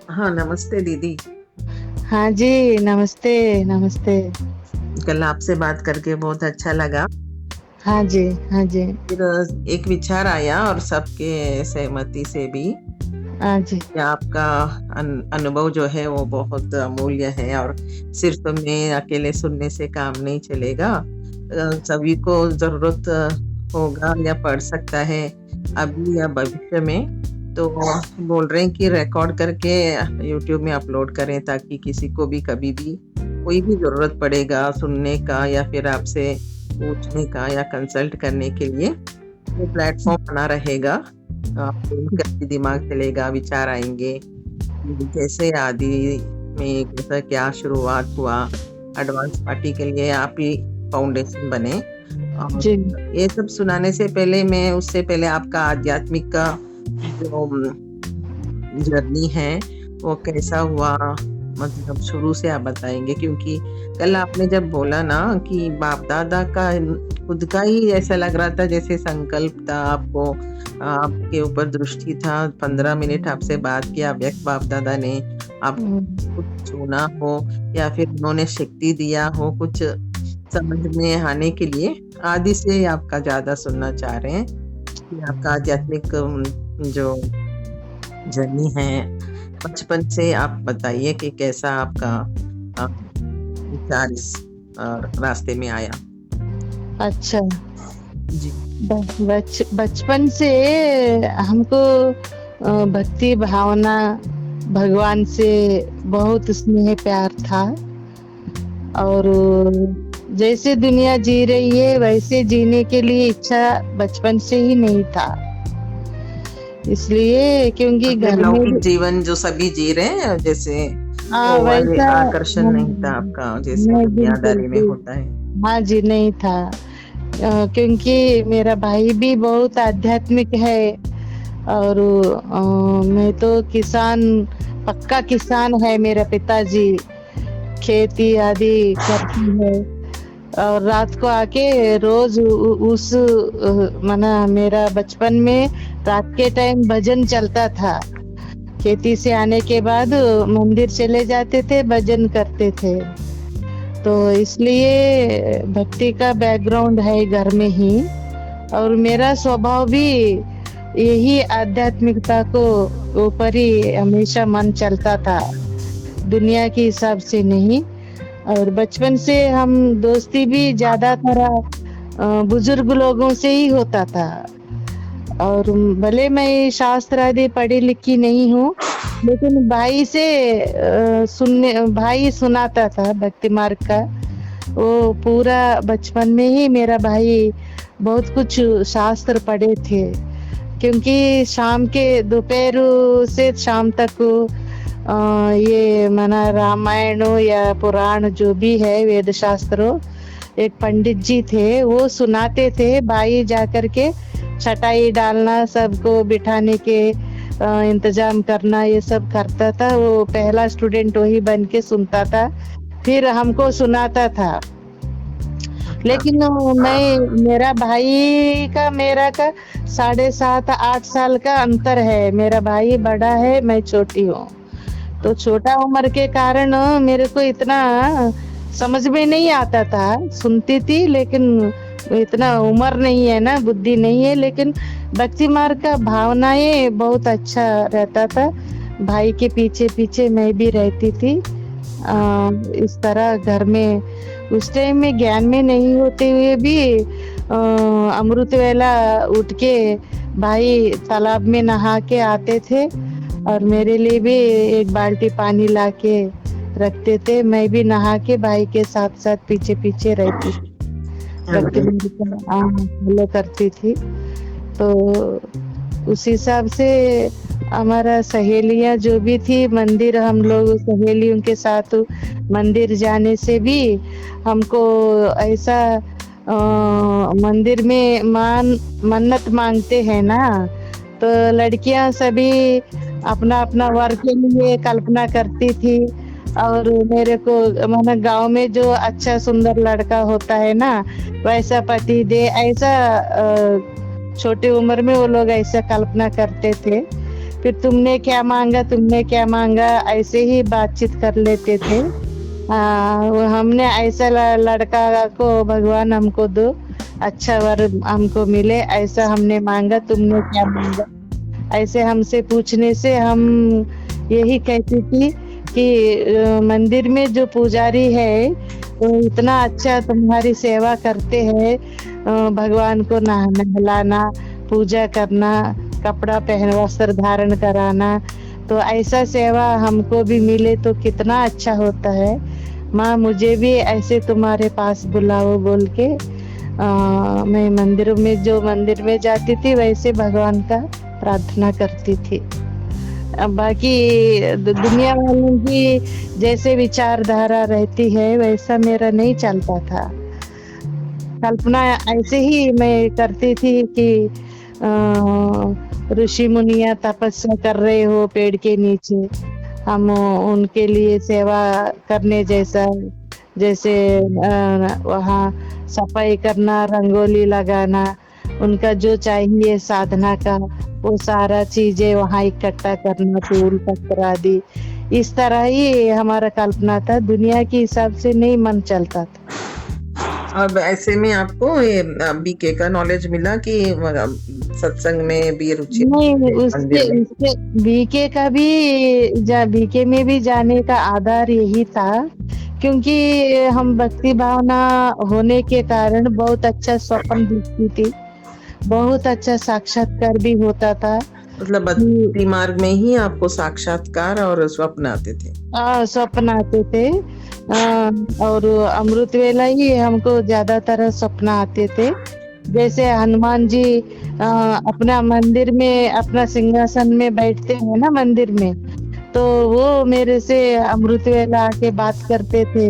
हाँ, नमस्ते दीदी। हाँ जी, नमस्ते, नमस्ते। कल आपसे बात करके बहुत अच्छा लगा। हाँ जी, हाँ जी, फिर एक विचार आया और सबके सहमति से भी हाँ जी। कि आपका अनुभव जो है वो बहुत अमूल्य है और सिर्फ मैं अकेले सुनने से काम नहीं चलेगा। सभी को ज़रूरत होगा या पड़ सकता है अभी या भविष्य में। तो बोल रहे हैं कि रिकॉर्ड करके यूट्यूब में अपलोड करें ताकि किसी को भी कभी भी कोई भी ज़रूरत पड़ेगा सुनने का या फिर आपसे पूछने का या कंसल्ट करने के लिए वो प्लेटफ़ॉर्म बना रहेगा। उनका भी दिमाग चलेगा, विचार आएँगे कि कैसे आदि में कैसा क्या शुरुआत हुआ, एडवांस पार्टी के लिए आप ही फाउंडेशन बने। और जी, ये सब सुनाने से पहले मैं उससे पहले आपका आध्यात्मिक का जो जर्नी है, वो कैसा हुआ? मतलब शुरू से आप बताएँगे क्योंकि कल आपने जब बोला ना कि बाप-दादा का खुद का ही ऐसा लग रहा था जैसे संकल्प था आपको आपके ऊपर दृष्टि था, 15 मिनट आपसे बात किया व्यक्त बाप-दादा ने, आपको हुँ। कुछ छूना हो या फिर उन्होंने शक्ति दिया हो कुछ समझ में आने के लिए, आदि से आपका ज़्यादा सुनना चाह रहे हैं कि आपका आध्यात्मिक जो जर्नी है बचपन से आप बताइए कि कैसा आपका अ, विचार इस रास्ते में आया? अच्छा, जी। बचपन से हमको भक्ति भावना भगवान से बहुत स्नेह प्यार था और जैसे दुनिया जी रही है वैसे जीने के लिए इच्छा बचपन से ही नहीं था। इसलिए क्योंकि अपने घर में लौकिक भी जीवन जो सभी जी रहे हैं जैसे हाँ, वो वाले वैसा आकर्षण नहीं था आपका जैसे नहीं बिल्कुल दुनियादारी में भी होता है। हाँ जी, नहीं था। क्योंकि मेरा भाई भी बहुत आध्यात्मिक है और मैं तो किसान पक्का किसान है मेरा पिताजी, खेती आदि करती है और रात को आके रोज़ उस माना मेरा बचपन में रात के टाइम भजन चलता था। खेती से आने के बाद मंदिर चले जाते थे, भजन करते थे। तो इसलिए भक्ति का बैकग्राउंड है घर में ही और मेरा स्वभाव भी यही आध्यात्मिकता को ऊपर ही हमेशा मन चलता था, दुनिया के हिसाब से नहीं। और बचपन से हम दोस्ती भी ज़्यादातर बुजुर्ग लोगों से ही होता था और भले मैं शास्त्र आदि पढ़ी लिखी नहीं हूँ, लेकिन भाई से सुनने भाई सुनाता था भक्ति मार्ग का। वो पूरा बचपन में ही मेरा भाई बहुत कुछ शास्त्र पढ़े थे क्योंकि शाम के दोपहर से शाम तक ये माना रामायण हो या पुराण जो भी है वेद शास्त्र हो, एक पंडित जी थे वो सुनाते थे भाई जाकर के चटाई डालना सबको बिठाने के इंतजाम करना ये सब करता था वो पहला स्टूडेंट वही बन के सुनता था फिर हमको सुनाता था अच्छा, लेकिन मैं मेरा भाई का मेरा का 7.5-8 साल का अंतर है मेरा भाई बड़ा है मैं छोटी हूँ तो अच्छा, छोटा उम्र के कारण मेरे को इतना समझ में नहीं आता था सुनती थी लेकिन इतना उम्र नहीं है ना बुद्धि नहीं है लेकिन भक्ति मार्ग का भावनाएं बहुत अच्छा रहता था भाई के पीछे पीछे मैं भी रहती थी इस तरह घर में उस टाइम में ज्ञान में नहीं होते हुए भी अमृत वेला उठ के भाई तालाब में नहा के आते थे और मेरे लिए भी एक बाल्टी पानी लाके रखते थे मैं भी नहा के भाई के साथ साथ पीछे पीछे रहती भक्ति अरे! फॉलो करती थी तो उस हिसाब से हमारा सहेलियां जो भी थी मंदिर हम लोग सहेलियों के साथ मंदिर जाने से भी हमको ऐसा मंदिर में मन्नत मांगते हैं ना तो लड़कियां सभी अपना अपना वर के लिए कल्पना करती थी और मेरे को माना गांव में जो अच्छा सुंदर लड़का होता है ना वैसा पति दे ऐसा छोटी उम्र में वो लोग ऐसा कल्पना करते थे फिर तुमने क्या मांगा, ऐसे ही बातचीत कर लेते थे। वो हमने ऐसा लड़का को भगवान हमको दो, अच्छा वर हमको मिले, ऐसा हमने मांगा, तुमने क्या मांगा, ऐसे हमसे पूछने से हम यही कहती थी कि मंदिर में जो पुजारी है वो इतना अच्छा तुम्हारी सेवा करते हैं, भगवान को नहलाना, पूजा करना, कपड़ा पहन, वस्त्र धारण कराना, तो ऐसा सेवा हमको भी मिले तो कितना अच्छा होता है। माँ मुझे भी ऐसे तुम्हारे पास बुलाओ बोल के मैं मंदिर में जाती थी, वैसे भगवान का प्रार्थना करती थी। बाकी दुनिया वालों की जैसे विचारधारा रहती है वैसा मेरा नहीं चलता था। कल्पना ऐसे ही मैं करती थी कि ऋषि मुनिया तपस्या कर रहे हो पेड़ के नीचे, हम उनके लिए सेवा करने जैसा, जैसे वहाँ सफाई करना, रंगोली लगाना, उनका जो चाहिए साधना का वो सारा चीजें वहाँ इकट्ठा करना, फूल पत्थर आदि, इस तरह ही हमारा कल्पना था। दुनिया के हिसाब से नहीं मन चलता था। अब ऐसे में आपको ये बीके का नॉलेज मिला कि सत्संग में भी रुचि नहीं, मंदिर में? उसके बीके का भी बीके में भी जाने का आधार यही था, क्योंकि हम भक्ति भावना होने के कारण बहुत अच्छा स्वप्न दिखती थी, बहुत अच्छा साक्षात्कार भी होता था। मतलब भक्ति मार्ग में ही आपको साक्षात्कार और स्वप्न आते थे? स्वप्न आते थे, और अमृत वेला ही हमको ज्यादातर स्वप्न आते थे। जैसे हनुमान जी अपना मंदिर में अपना सिंहासन में बैठते हैं ना मंदिर में, तो वो मेरे से अमृत वेला आके बात करते थे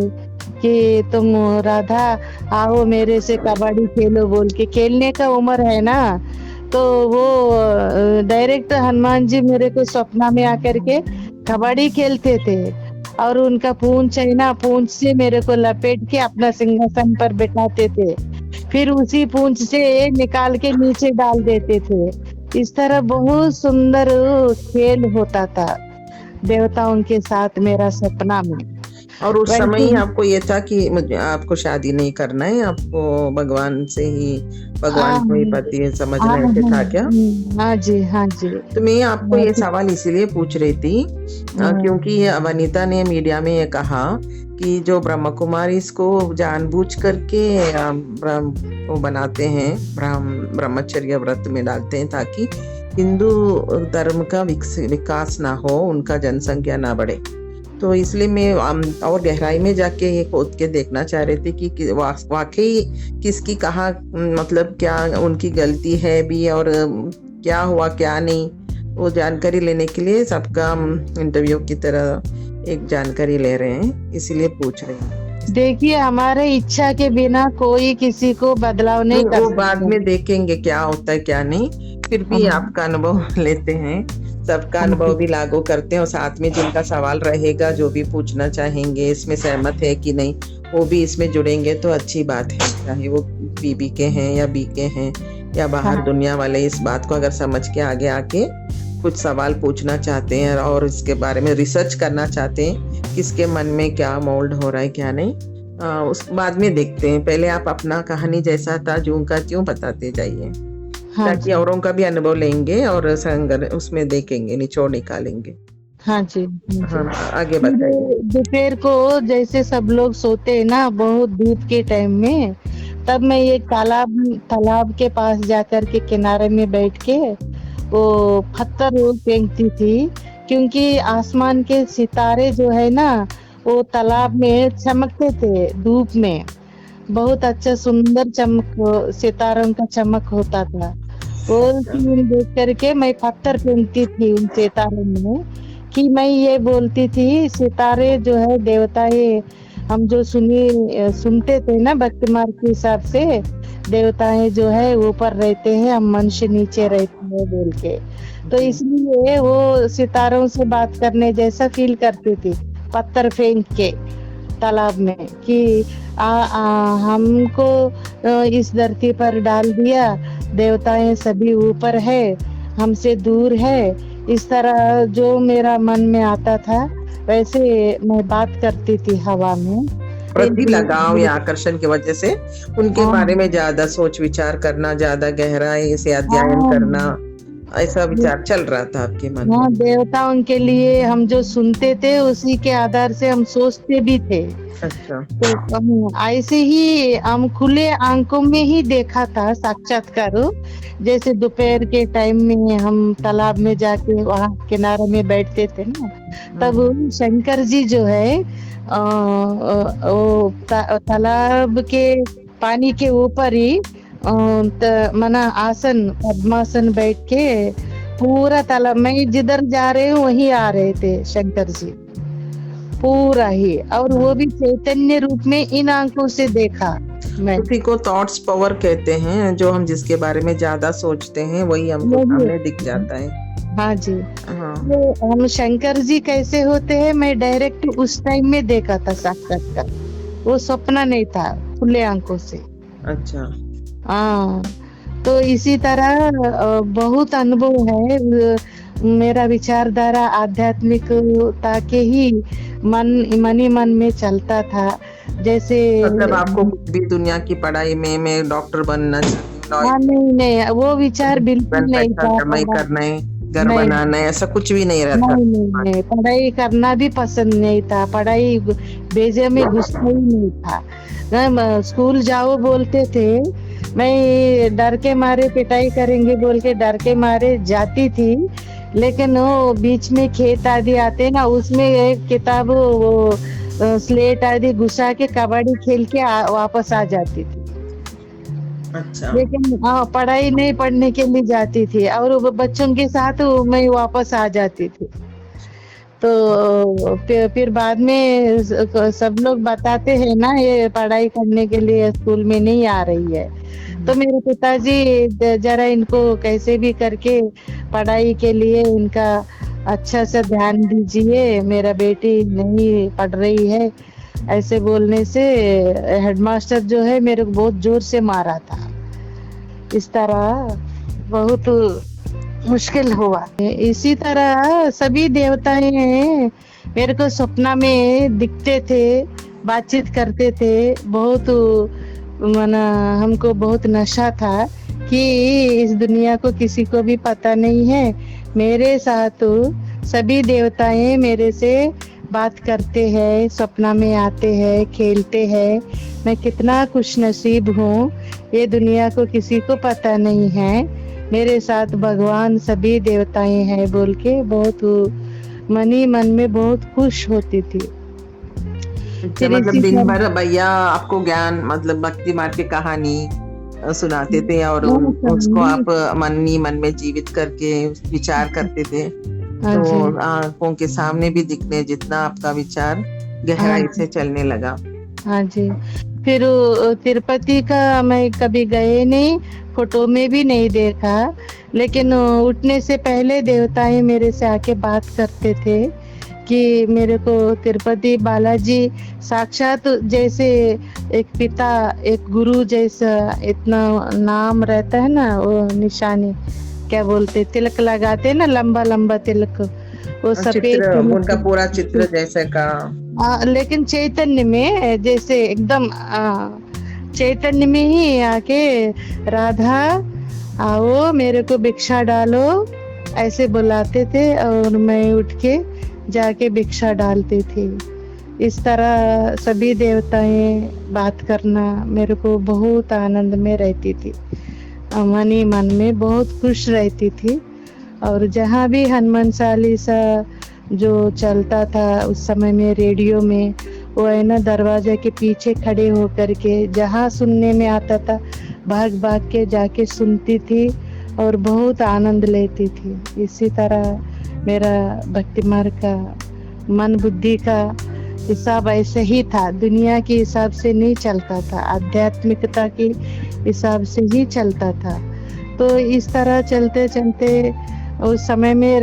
कि तुम राधा आओ मेरे से कबड्डी खेलो बोल के, खेलने का उम्र है ना, तो वो डायरेक्ट हनुमान जी मेरे को सपना में आकर के कबड्डी खेलते थे, और उनका पूंछ है ना, पूंछ से मेरे को लपेट के अपना सिंहासन पर बैठाते थे, फिर उसी पूंछ से निकाल के नीचे डाल देते थे। इस तरह बहुत सुंदर खेल होता था देवताओं के साथ मेरा सपना में। और उस समय ही आपको ये था कि आपको शादी नहीं करना है, आपको भगवान से ही, भगवान को ही पति समझने से था क्या? हाँ जी, हाँ जी। तो मैं आपको ये सवाल इसीलिए पूछ रही थी क्योंकि वनीता ने मीडिया में ये कहा कि जो ब्रह्म कुमारी इसको जानबूझ करके वो बनाते हैं, ब्रह्मचर्य व्रत में डालते हैं ताकि हिंदू धर्म का विकास ना हो, उनका जनसंख्या ना बढ़े। तो इसलिए मैं और गहराई में जाके ये खोद के देखना चाह रही थी कि वाकई किसकी कहाँ, मतलब क्या उनकी गलती है भी और क्या हुआ क्या नहीं, वो जानकारी लेने के लिए सबका इंटरव्यू की तरह एक जानकारी ले रहे हैं, इसीलिए पूछ रहे हैं। देखिए हमारे इच्छा के बिना कोई किसी को बदलाव नहीं कर वो बाद में देखेंगे क्या होता है क्या नहीं, फिर भी आपका अनुभव लेते हैं, सबका अनुभव भी लागू करते हैं और साथ में जिनका सवाल रहेगा, जो भी पूछना चाहेंगे, इसमें सहमत है कि नहीं, वो भी इसमें जुड़ेंगे तो अच्छी बात है, चाहे वो बीबी के हैं या बी के हैं या बाहर दुनिया वाले इस बात को अगर समझ के आगे आके कुछ सवाल पूछना चाहते हैं और इसके बारे में रिसर्च करना चाहते हैं, किसके मन में क्या मोल्ड हो रहा है क्या नहीं, उस बाद में देखते हैं। पहले आप अपना कहानी जैसा था जूं का त्यों बताते जाइए, ताकि औरों का भी अनुभव लेंगे और उसमें देखेंगे, निचोड़ निकालेंगे। हाँ जी, हाँ, आगे बताइए। दोपहर को जैसे सब लोग सोते हैं ना बहुत धूप के टाइम में, तब मैं एक तालाब के पास जाकर के किनारे में बैठ के वो पत्थर फेंकती थी, क्योंकि आसमान के सितारे जो है ना वो तालाब में चमकते थे धूप में, बहुत अच्छा सुंदर चमक, सितारों का चमक होता था। वो सीन देख करके मैं पत्थर फेंकती थी उन सितारों में, कि मैं ये बोलती थी सितारे जो है देवता है, हम जो सुनते थे ना भक्ति मार्ग के हिसाब से, देवताएं जो है ऊपर रहते हैं, हम मनुष्य नीचे रहते हैं बोल के, तो इसलिए वो सितारों से बात करने जैसा फील करती थी पत्थर फेंक के तालाब में, कि हमको इस धरती पर डाल दिया, देवताएं सभी ऊपर है, हमसे दूर है, इस तरह जो मेरा मन में आता था वैसे मैं बात करती थी हवा में। प्रति लगाव या आकर्षण की वजह से उनके बारे हाँ, में ज्यादा सोच विचार करना, ज्यादा गहराई से अध्ययन करना, हाँ। ऐसा विचार चल रहा था आपके मन में। हाँ, देवताओं के लिए हम जो सुनते थे उसी के आधार से हम सोचते भी थे। अच्छा। तो ऐसे ही हम खुले आंखों में ही देखा था साक्षात्कार। जैसे दोपहर के टाइम में हम तालाब में जाके वहाँ किनारे में बैठते थे ना, तब शंकर जी जो है वो तालाब के पानी के ऊपर ही मना आसन पद्मासन बैठ के पूरा तालाब में जिधर जा रहे हूँ वहीं आ रहे थे शंकर जी पूरा ही, और वो भी चैतन्य रूप में इन आंखों से देखा मैं। उसी को थॉट्स पावर कहते हैं, जो हम जिसके बारे में ज्यादा सोचते हैं वही हमको वही सामने दिख जाता है। हाँ जी। हाँ। तो हम शंकर जी कैसे होते हैं मैं डायरेक्ट उस टाइम में देखा था साक्षात्कार, वो सपना नहीं था, खुले आंखों से। अच्छा। हाँ, तो इसी तरह बहुत अनुभव है। मेरा विचारधारा आध्यात्मिकता के ही मन ही मन में चलता था। जैसे मतलब आपको कुछ भी दुनिया की पढ़ाई में मैं डॉक्टर बनना चाहती हूँ, हाँ, नहीं, वो विचार बिल्कुल नहीं पैसा था। कमाई करना है, घर नहीं, बनाना है, ऐसा कुछ भी नहीं रहता। नहीं, पढ़ाई करना भी पसंद नहीं था, पढ़ाई भेजे में घुसना ही नहीं था। स्कूल जाओ बोलते थे, मैं डर के मारे पिटाई करेंगे बोल के डर के मारे जाती थी, लेकिन वो बीच में खेत आदि आते ना, उसमें एक किताब वो स्लेट आदि घुसा के कबड्डी खेल के वापस आ जाती थी। अच्छा। लेकिन हाँ, पढ़ाई नहीं पढ़ने के लिए जाती थी और वो बच्चों के साथ मैं वापस आ जाती थी। तो फिर बाद में सब लोग बताते हैं ना ये पढ़ाई करने के लिए स्कूल में नहीं आ रही है, तो मेरे पिताजी जरा इनको कैसे भी करके पढ़ाई के लिए इनका अच्छा से ध्यान दीजिए, मेरा बेटी नहीं पढ़ रही है, ऐसे बोलने से हेडमास्टर जो है मेरे को बहुत जोर से मारा था। इस तरह बहुत मुश्किल हुआ। इसी तरह सभी देवताएं मेरे को सपना में दिखते थे, बातचीत करते थे। बहुत मना हमको बहुत नशा था कि इस दुनिया को किसी को भी पता नहीं है, मेरे साथ सभी देवताएं मेरे से बात करते हैं, सपना में आते हैं, खेलते हैं। मैं कितना खुश नसीब हूँ, ये दुनिया को किसी को पता नहीं है, मेरे साथ भगवान सभी देवताएं हैं बोल के बहुत मन ही मन में बहुत खुश होती थी। अच्छा, मतलब दिन भर भैया आपको ज्ञान मतलब भक्ति मार्ग की कहानी सुनाते थे और उसको आप मन ही मन में जीवित करके विचार करते थे, तो आंखों के सामने भी दिखने जितना आपका विचार गहराई से चलने लगा। हाँ जी। फिर तिरुपति का मैं कभी गए नहीं, फोटो में भी नहीं देखा, लेकिन उठने से पहले देवताएं मेरे से आके बात करते थे कि मेरे को तिरुपति बालाजी साक्षात जैसे एक पिता एक गुरु जैसा इतना नाम रहता है ना, वो निशानी क्या बोलते तिलक लगाते ना, लंबा लंबा तिलक, वो सफेद उनका पूरा चित्र जैसे का, लेकिन चैतन्य में जैसे एकदम चैतन्य में ही आके राधा आओ मेरे को भिक्षा डालो ऐसे बुलाते थे और मैं उठ के जाके भिक्षा डालती थी। इस तरह सभी देवताएं बात करना मेरे को बहुत आनंद में रहती थी, मन ही मन में बहुत खुश रहती थी। और जहाँ भी हनुमान चालीसा जो चलता था उस समय में रेडियो में, वो है ना दरवाजे के पीछे खड़े होकर के जहाँ सुनने में आता था भाग भाग के जाके सुनती थी और बहुत आनंद लेती थी। इसी तरह मेरा भक्ति मार्ग का मन बुद्धि का हिसाब ऐसे ही था, दुनिया के हिसाब से नहीं चलता था, आध्यात्मिकता के हिसाब से ही चलता था। तो इस तरह चलते चलते उस समय में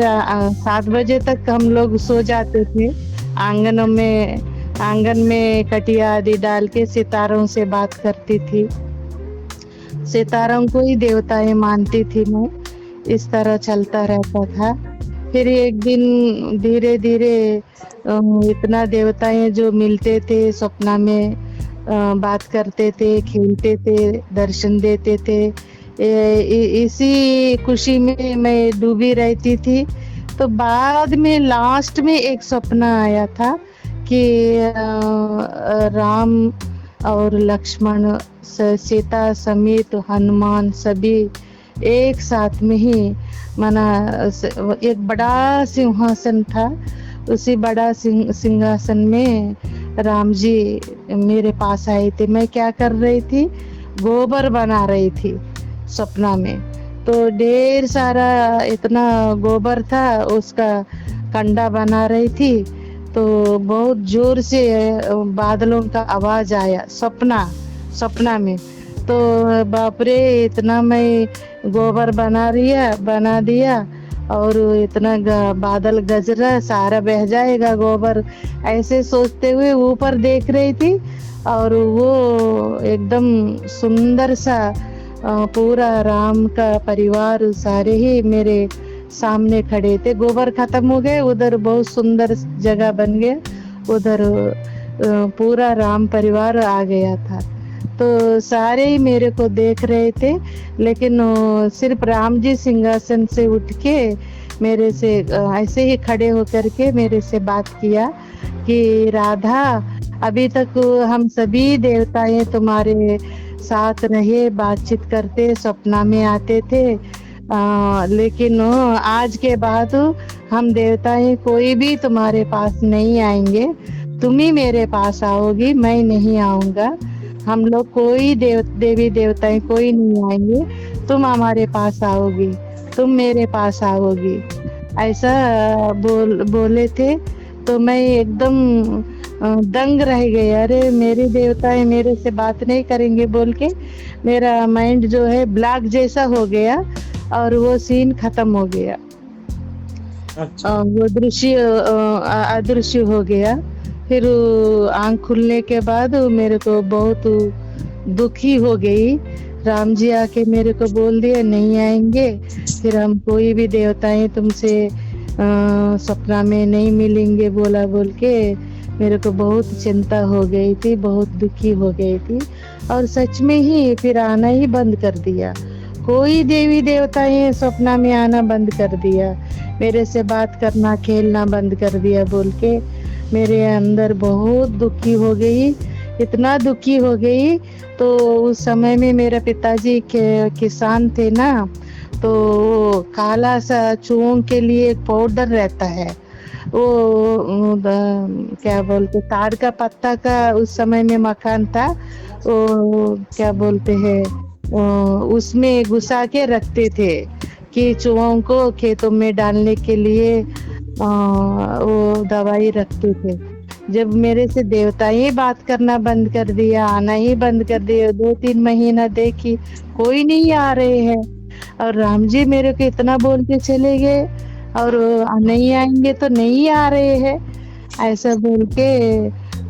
7 बजे तक हम लोग सो जाते थे, आंगन में कटिया आदि डाल के सितारों से बात करती थी, सितारों को ही देवताएं मानती थी मैं। इस तरह चलता रहता था। फिर एक दिन धीरे-धीरे इतना देवताएँ जो मिलते थे सपना में, बात करते थे, खेलते थे, दर्शन देते थे। इसी खुशी में मैं डूबी रहती थी। तो बाद में लास्ट में एक सपना आया था कि राम और लक्ष्मण, सीता समेत हनुमान सभी एक साथ में ही माना एक बड़ा सिंहासन था। उसी बड़ा सिंहासन में राम जी मेरे पास आए थे। मैं क्या कर रही थी, गोबर बना रही थी सपना में। तो ढेर सारा इतना गोबर था, उसका कंडा बना रही थी। तो बहुत जोर से बादलों का आवाज आया सपना में। तो बाप रे, इतना मैं गोबर बना दिया और इतना बादल गज रहा, सारा बह जाएगा गोबर, ऐसे सोचते हुए ऊपर देख रही थी। और वो एकदम सुंदर सा पूरा राम का परिवार सारे ही मेरे सामने खड़े थे। गोबर खत्म हो गए, उधर बहुत सुंदर जगह बन गया, उधर पूरा राम परिवार आ गया था। तो सारे ही मेरे को देख रहे थे, लेकिन सिर्फ राम जी सिंहासन से उठ के मेरे से ऐसे ही खड़े होकर के मेरे से बात किया कि राधा, अभी तक हम सभी देवताएं तुम्हारे साथ रहे, बातचीत करते, सपना में आते थे, लेकिन आज के बाद हम देवताएं कोई भी तुम्हारे पास नहीं आएंगे, तुम ही मेरे पास आओगी, मैं नहीं आऊंगा। हम लोग कोई देवी देवताएं कोई नहीं आएंगे, तुम हमारे पास आओगी, तुम मेरे पास आओगी, ऐसा बोले थे। तो मैं एकदम दंग रह गई। अरे मेरे देवताएं मेरे से बात नहीं करेंगे बोल के मेरा माइंड जो है ब्लैक जैसा हो गया और वो सीन खत्म हो गया। अच्छा। वो दृश्य अदृश्य हो गया। फिर आंख खुलने के बाद मेरे को बहुत दुखी हो गई। राम जी आके मेरे को बोल दिया नहीं आएंगे, फिर हम कोई भी देवताएं तुमसे सपना में नहीं मिलेंगे बोल के मेरे को बहुत चिंता हो गई थी, बहुत दुखी हो गई थी। और सच में ही फिर आना ही बंद कर दिया। कोई देवी देवताएं सपना में आना बंद कर दिया, मेरे से बात करना खेलना बंद कर दिया बोल के मेरे अंदर बहुत दुखी हो गई, इतना दुखी हो गई। तो उस समय में मेरे पिताजी किसान थे ना, तो काला सा चूहों के लिए एक पाउडर रहता है, वो क्या बोलते ताड़ का पत्ता का उस समय में मकान था, वो क्या बोलते हैं उसमें घुसा के रखते थे कि चूहों को खेतों में डालने के लिए वो दवाई रखते थे। जब मेरे से देवताएं बात करना बंद कर दिया, आना ही बंद कर दिया, 2-3 महीना देखी कोई नहीं आ रहे हैं। और राम जी मेरे को इतना बोल के चले गए और नहीं आएंगे तो नहीं आ रहे हैं, ऐसा बोल के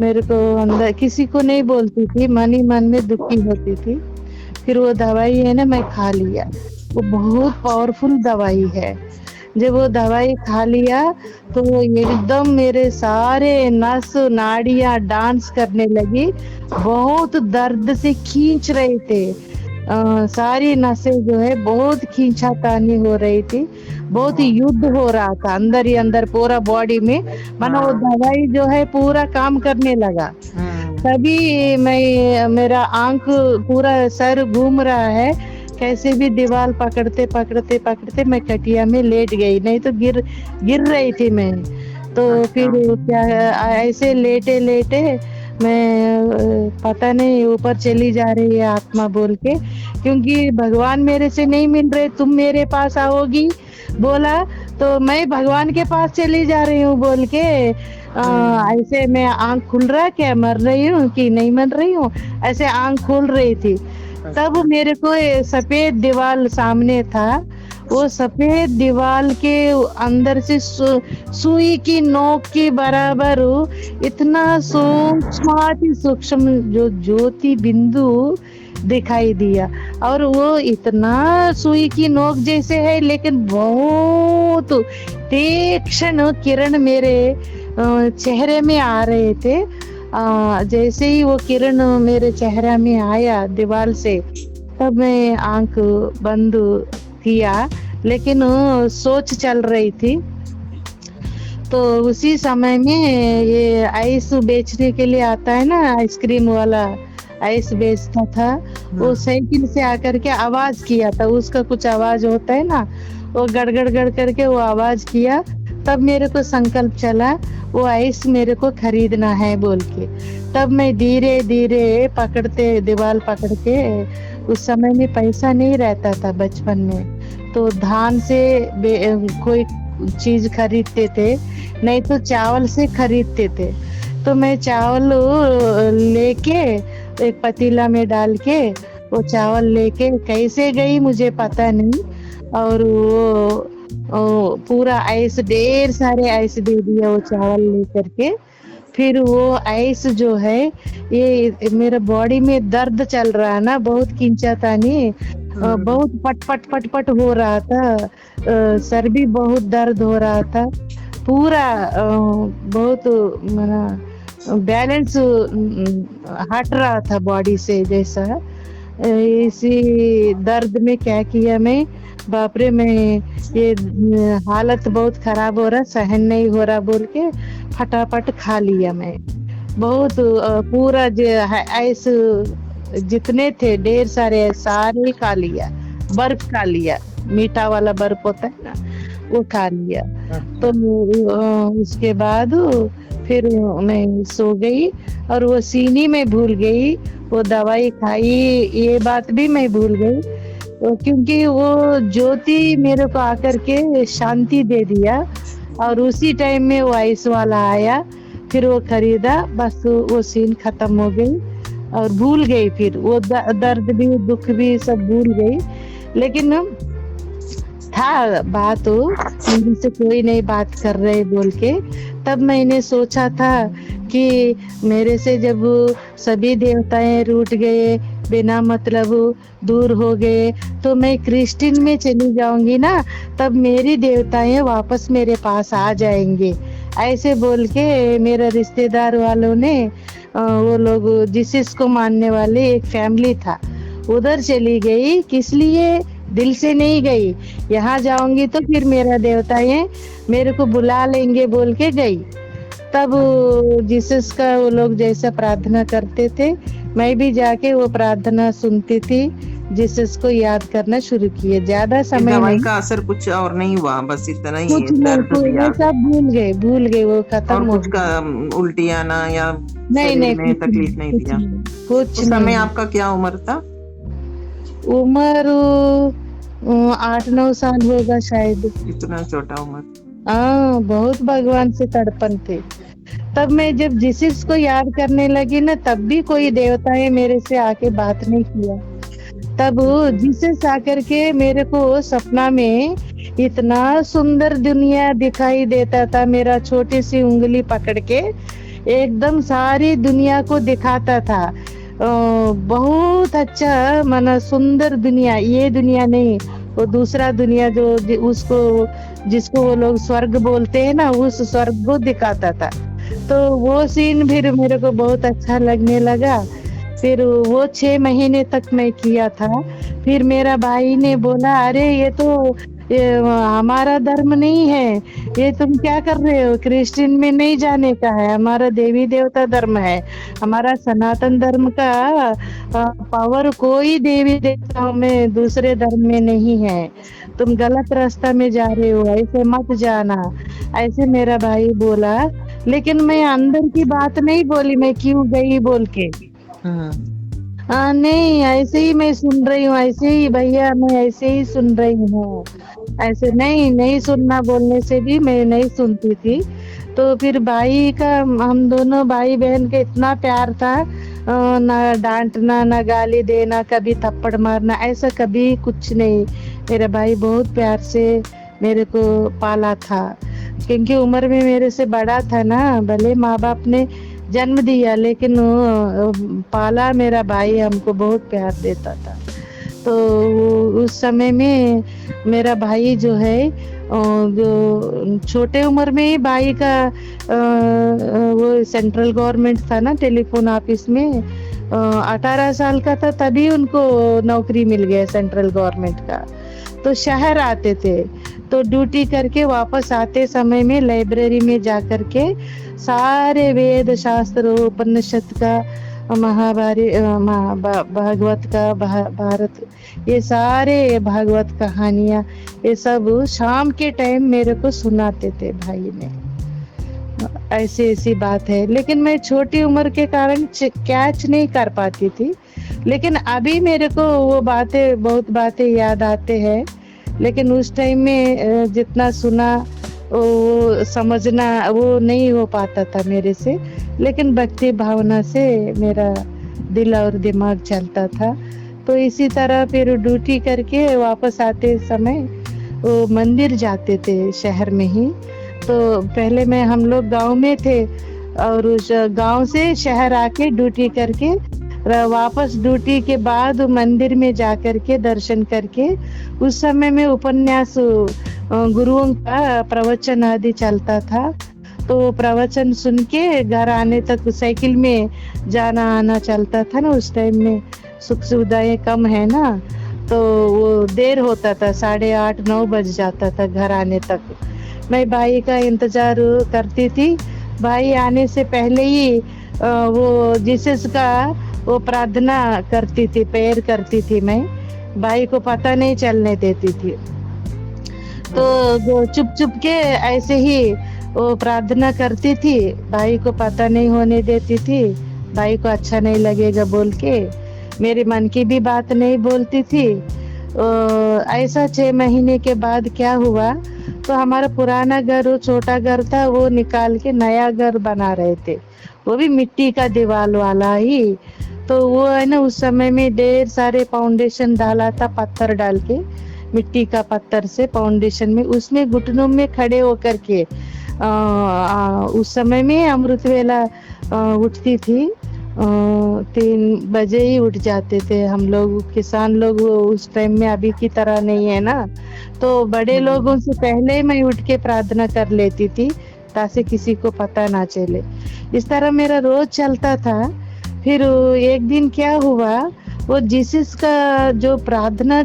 मेरे को अंदर किसी को नहीं बोलती थी, मन ही मन में दुखी होती थी। फिर वो दवाई है ना मैं खा लिया, वो बहुत पावरफुल दवाई है। जब वो दवाई खा लिया तो एकदम मेरे सारे नस नाड़ियां डांस करने लगी, बहुत दर्द से खींच रहे थे, सारी नसें जो है बहुत खींचातानी हो रही थी, बहुत युद्ध हो रहा था अंदर ही अंदर पूरा बॉडी में, मानो वो दवाई जो है पूरा काम करने लगा। तभी मेरा आंख पूरा सर घूम रहा है, कैसे भी दीवार पकड़ते पकड़ते पकड़ते मैं खटिया में लेट गई, नहीं तो गिर रही थी मैं। तो फिर क्या ऐसे लेटे लेटे मैं पता नहीं ऊपर चली जा रही है आत्मा बोल के, क्योंकि भगवान मेरे से नहीं मिल रहे, तुम मेरे पास आओगी बोला तो मैं भगवान के पास चली जा रही हूँ बोल के ऐसे मैं आंख खुल रहा क्या मर रही हूँ कि नहीं मर रही हूँ, ऐसे आंख खोल रही थी। तब मेरे को सफेद दीवार सामने था, वो सफेद दीवार के अंदर से सुई की नोक के बराबर इतना सूक्ष्म जो ज्योति बिंदु दिखाई दिया। और वो इतना सुई की नोक जैसे है, लेकिन बहुत तीक्ष्ण किरण मेरे चेहरे में आ रहे थे। जैसे ही वो किरण मेरे चेहरे में आया दीवार से, तब मैं आंख बंद किया, लेकिन सोच चल रही थी। तो उसी समय में ये आइस बेचने के लिए आता है ना, आइसक्रीम वाला आइस बेचता था, वो साइकिल से आकर के आवाज किया था। उसका कुछ आवाज होता है ना, वो गड़गड़ गड़ करके वो आवाज किया। तब मेरे को संकल्प चला वो आइस मेरे को खरीदना है बोल के। तब मैं धीरे धीरे पकड़ते, दीवार पकड़ के, उस समय में पैसा नहीं रहता था बचपन में, तो धान से कोई चीज खरीदते थे, नहीं तो चावल से खरीदते थे। तो मैं चावल लेके एक पतीला में डाल के वो चावल लेके कैसे गई मुझे पता नहीं, और वो पूरा आइस, ढेर सारे आइस दे दिया वो चावल लेकर के। फिर वो आइस जो है, ये मेरे बॉडी में दर्द चल रहा है ना, बहुत खींचा था नहीं, बहुत पट पट पट पट हो रहा था, सर भी बहुत दर्द हो रहा था, पूरा बहुत बैलेंस हट रहा था बॉडी से जैसा। इसी दर्द में क्या किया मैं, बाप रे, मैं ये हालत बहुत खराब हो रहा, सहन नहीं हो रहा बोल के फटाफट खा लिया मैं। बहुत पूरा आइस जितने थे ढेर सारे, सारे खा लिया। बर्फ खा लिया, मीठा वाला बर्फ होता है ना, वो खा लिया। तो उसके बाद फिर मैं सो गई, और वो सीनी में भूल गई, वो दवाई खाई, ये बात भी मैं भूल गई, क्योंकि वो ज्योति मेरे को आकर के शांति दे दिया। और उसी टाइम में वो आइस वाला आया, फिर वो खरीदा, बस वो सीन खत्म हो गई और भूल गई। फिर वो दर्द भी दुख भी सब भूल गई। लेकिन था बात, मेरे से कोई नहीं बात कर रहे बोल के, तब मैंने सोचा था कि मेरे से जब सभी देवताएं रूठ गए, बिना मतलब दूर हो गए, तो मैं क्रिश्चियन में चली जाऊंगी ना, तब मेरी देवताएं वापस मेरे पास आ जाएंगे, ऐसे बोल के मेरे रिश्तेदार वालों ने, वो लोग जीसस को मानने वाले एक फैमिली था, उधर चली गई। किस लिए? दिल से नहीं गई, यहाँ जाऊंगी तो फिर मेरा देवताएं मेरे को बुला लेंगे बोल के गई। तब जीसस का वो लोग जैसा प्रार्थना करते थे, मैं भी जाके वो प्रार्थना सुनती थी, जीसस को याद करना शुरू किए। ज्यादा समय दवाई नहीं, का असर कुछ और नहीं हुआ, बस इतना ही कुछ दर्द नहीं, दिया। वो सब भूल गए, वो खत्म और हो कुछ गया। का उल्टी आना या नहीं शरीर नहीं, में तकलीफ नहीं दिया? कुछ उस समय नहीं। आपका क्या उम्र था? उम्र 8-9 साल होगा शायद। इतना छोटा उम्र? हाँ, बहुत भगवान से तड़पन थे। तब मैं जब जीसस को याद करने लगी ना, तब भी कोई देवताएं मेरे से आके बात नहीं किया। तब जीसस आकर के मेरे को सपना में इतना सुंदर दुनिया दिखाई देता था, मेरा छोटी सी उंगली पकड़ के एकदम सारी दुनिया को दिखाता था। बहुत अच्छा, माना सुंदर दुनिया, ये दुनिया नहीं, वो दूसरा दुनिया जो उसको, जिसको वो लोग स्वर्ग बोलते हैं ना, उस स्वर्ग को दिखाता था। तो वो सीन फिर मेरे को बहुत अच्छा लगने लगा। फिर वो 6 महीने तक मैं किया था। फिर मेरा भाई ने बोला, अरे ये हमारा धर्म नहीं है, ये तुम क्या कर रहे हो, क्रिश्चियन में नहीं जाने का है, हमारा देवी देवता धर्म है, हमारा सनातन धर्म का पावर कोई देवी देवताओं में दूसरे धर्म में नहीं है, तुम गलत रास्ता में जा रहे हो, ऐसे मत जाना, ऐसे मेरा भाई बोला। लेकिन मैं अंदर की बात नहीं बोली, मैं क्यों गई बोल के। नहीं, ऐसे ही मैं सुन रही हूँ, ऐसे ही भैया, मैं ऐसे ही सुन रही हूँ, ऐसे नहीं सुनना बोलने से भी मैं नहीं सुनती थी। तो फिर भाई का, हम दोनों भाई बहन के इतना प्यार था, ना डांटना, ना गाली देना, कभी थप्पड़ मारना, ऐसा कभी कुछ नहीं। मेरा भाई बहुत प्यार से मेरे को पाला था, क्योंकि उम्र में मेरे से बड़ा था ना, भले माँ बाप ने जन्म दिया, लेकिन पाला मेरा भाई हमको बहुत प्यार देता था। तो उस समय में मेरा भाई जो है जो छोटे उम्र में ही भाई का वो सेंट्रल गवर्नमेंट था ना टेलीफोन ऑफिस में, 18 साल का था तभी उनको नौकरी मिल गया सेंट्रल गवर्नमेंट का। तो शहर आते थे, तो ड्यूटी करके वापस आते समय में लाइब्रेरी में जा कर के सारे वेद शास्त्र उपनिषद का भागवत का भारत, ये सारे भागवत कहानियां ये सब शाम के टाइम मेरे को सुनाते थे भाई ने। ऐसी ऐसी बात है, लेकिन मैं छोटी उम्र के कारण कैच नहीं कर पाती थी। लेकिन अभी मेरे को वो बातें बहुत बातें याद आते हैं, लेकिन उस टाइम में जितना सुना वो समझना वो नहीं हो पाता था मेरे से, लेकिन भक्ति भावना से मेरा दिल और दिमाग चलता था। तो इसी तरह फिर ड्यूटी करके वापस आते समय वो मंदिर जाते थे शहर में ही। तो पहले मैं हम लोग गांव में थे और उस गांव से शहर आके ड्यूटी करके वापस ड्यूटी के बाद मंदिर में जा करके दर्शन करके, उस समय में उपन्यास गुरुओं का प्रवचन आदि चलता था। तो प्रवचन सुन के घर आने तक साइकिल में जाना आना चलता था ना, उस टाइम में सुख सुविधाएं कम है ना, तो वो देर होता था, 8:30-9 बज जाता था घर आने तक। मैं भाई का इंतजार करती थी। भाई आने से पहले ही वो जीसस का वो प्रार्थना करती थी, प्रेयर करती थी मैं, भाई को पता नहीं चलने देती थी। तो चुप चुप के ऐसे ही वो प्रार्थना करती थी, भाई को पता नहीं होने देती थी, भाई को अच्छा नहीं लगेगा बोल के मेरे मन की भी बात नहीं बोलती थी। ऐसा 6 महीने के बाद क्या हुआ, तो हमारा पुराना घर वो छोटा घर था, वो निकाल के नया घर बना रहे थे, वो भी मिट्टी का दीवार वाला ही। तो वो है ना उस समय में ढेर सारे फाउंडेशन डाला था, पत्थर डाल के मिट्टी का पत्थर से फाउंडेशन में, उसमें घुटनों में खड़े होकर के उस समय में अमृत वेला उठती थी, 3 बजे ही उठ जाते थे हम लोग किसान लोग। उस टाइम में अभी की तरह नहीं है ना, तो बड़े लोगों से पहले मैं उठ के प्रार्थना कर लेती थी ताकि किसी को पता ना चले। इस तरह मेरा रोज चलता था। फिर एक दिन क्या हुआ, वो जीसस का जो प्रार्थना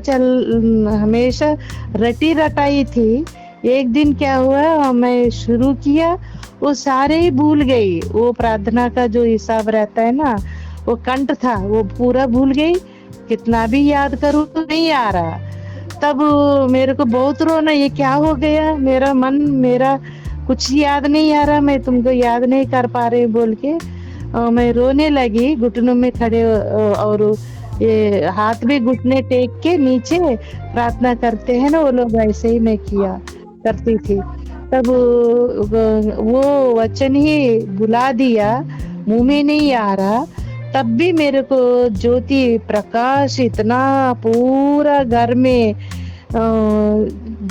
हमेशा रटी रटाई थी, एक दिन क्या हुआ मैं शुरू किया, वो सारे ही भूल गई। वो प्रार्थना का जो हिसाब रहता है ना, वो कंठ था वो पूरा भूल गई, कितना भी याद करूं तो नहीं आ रहा। तब मेरे को बहुत रोना, ये क्या हो गया, मेरा मन मेरा कुछ याद नहीं आ रहा, मैं तुमको याद नहीं कर पा रही बोल के मैं रोने लगी घुटनों में खड़े, और ये हाथ भी घुटने टेक के नीचे प्रार्थना करते हैं ना वो लोग, ऐसे ही मैं किया करती थी। तब वो वचन ही बुला दिया, मुंह में नहीं आ रहा, तब भी मेरे को ज्योति प्रकाश इतना पूरा घर में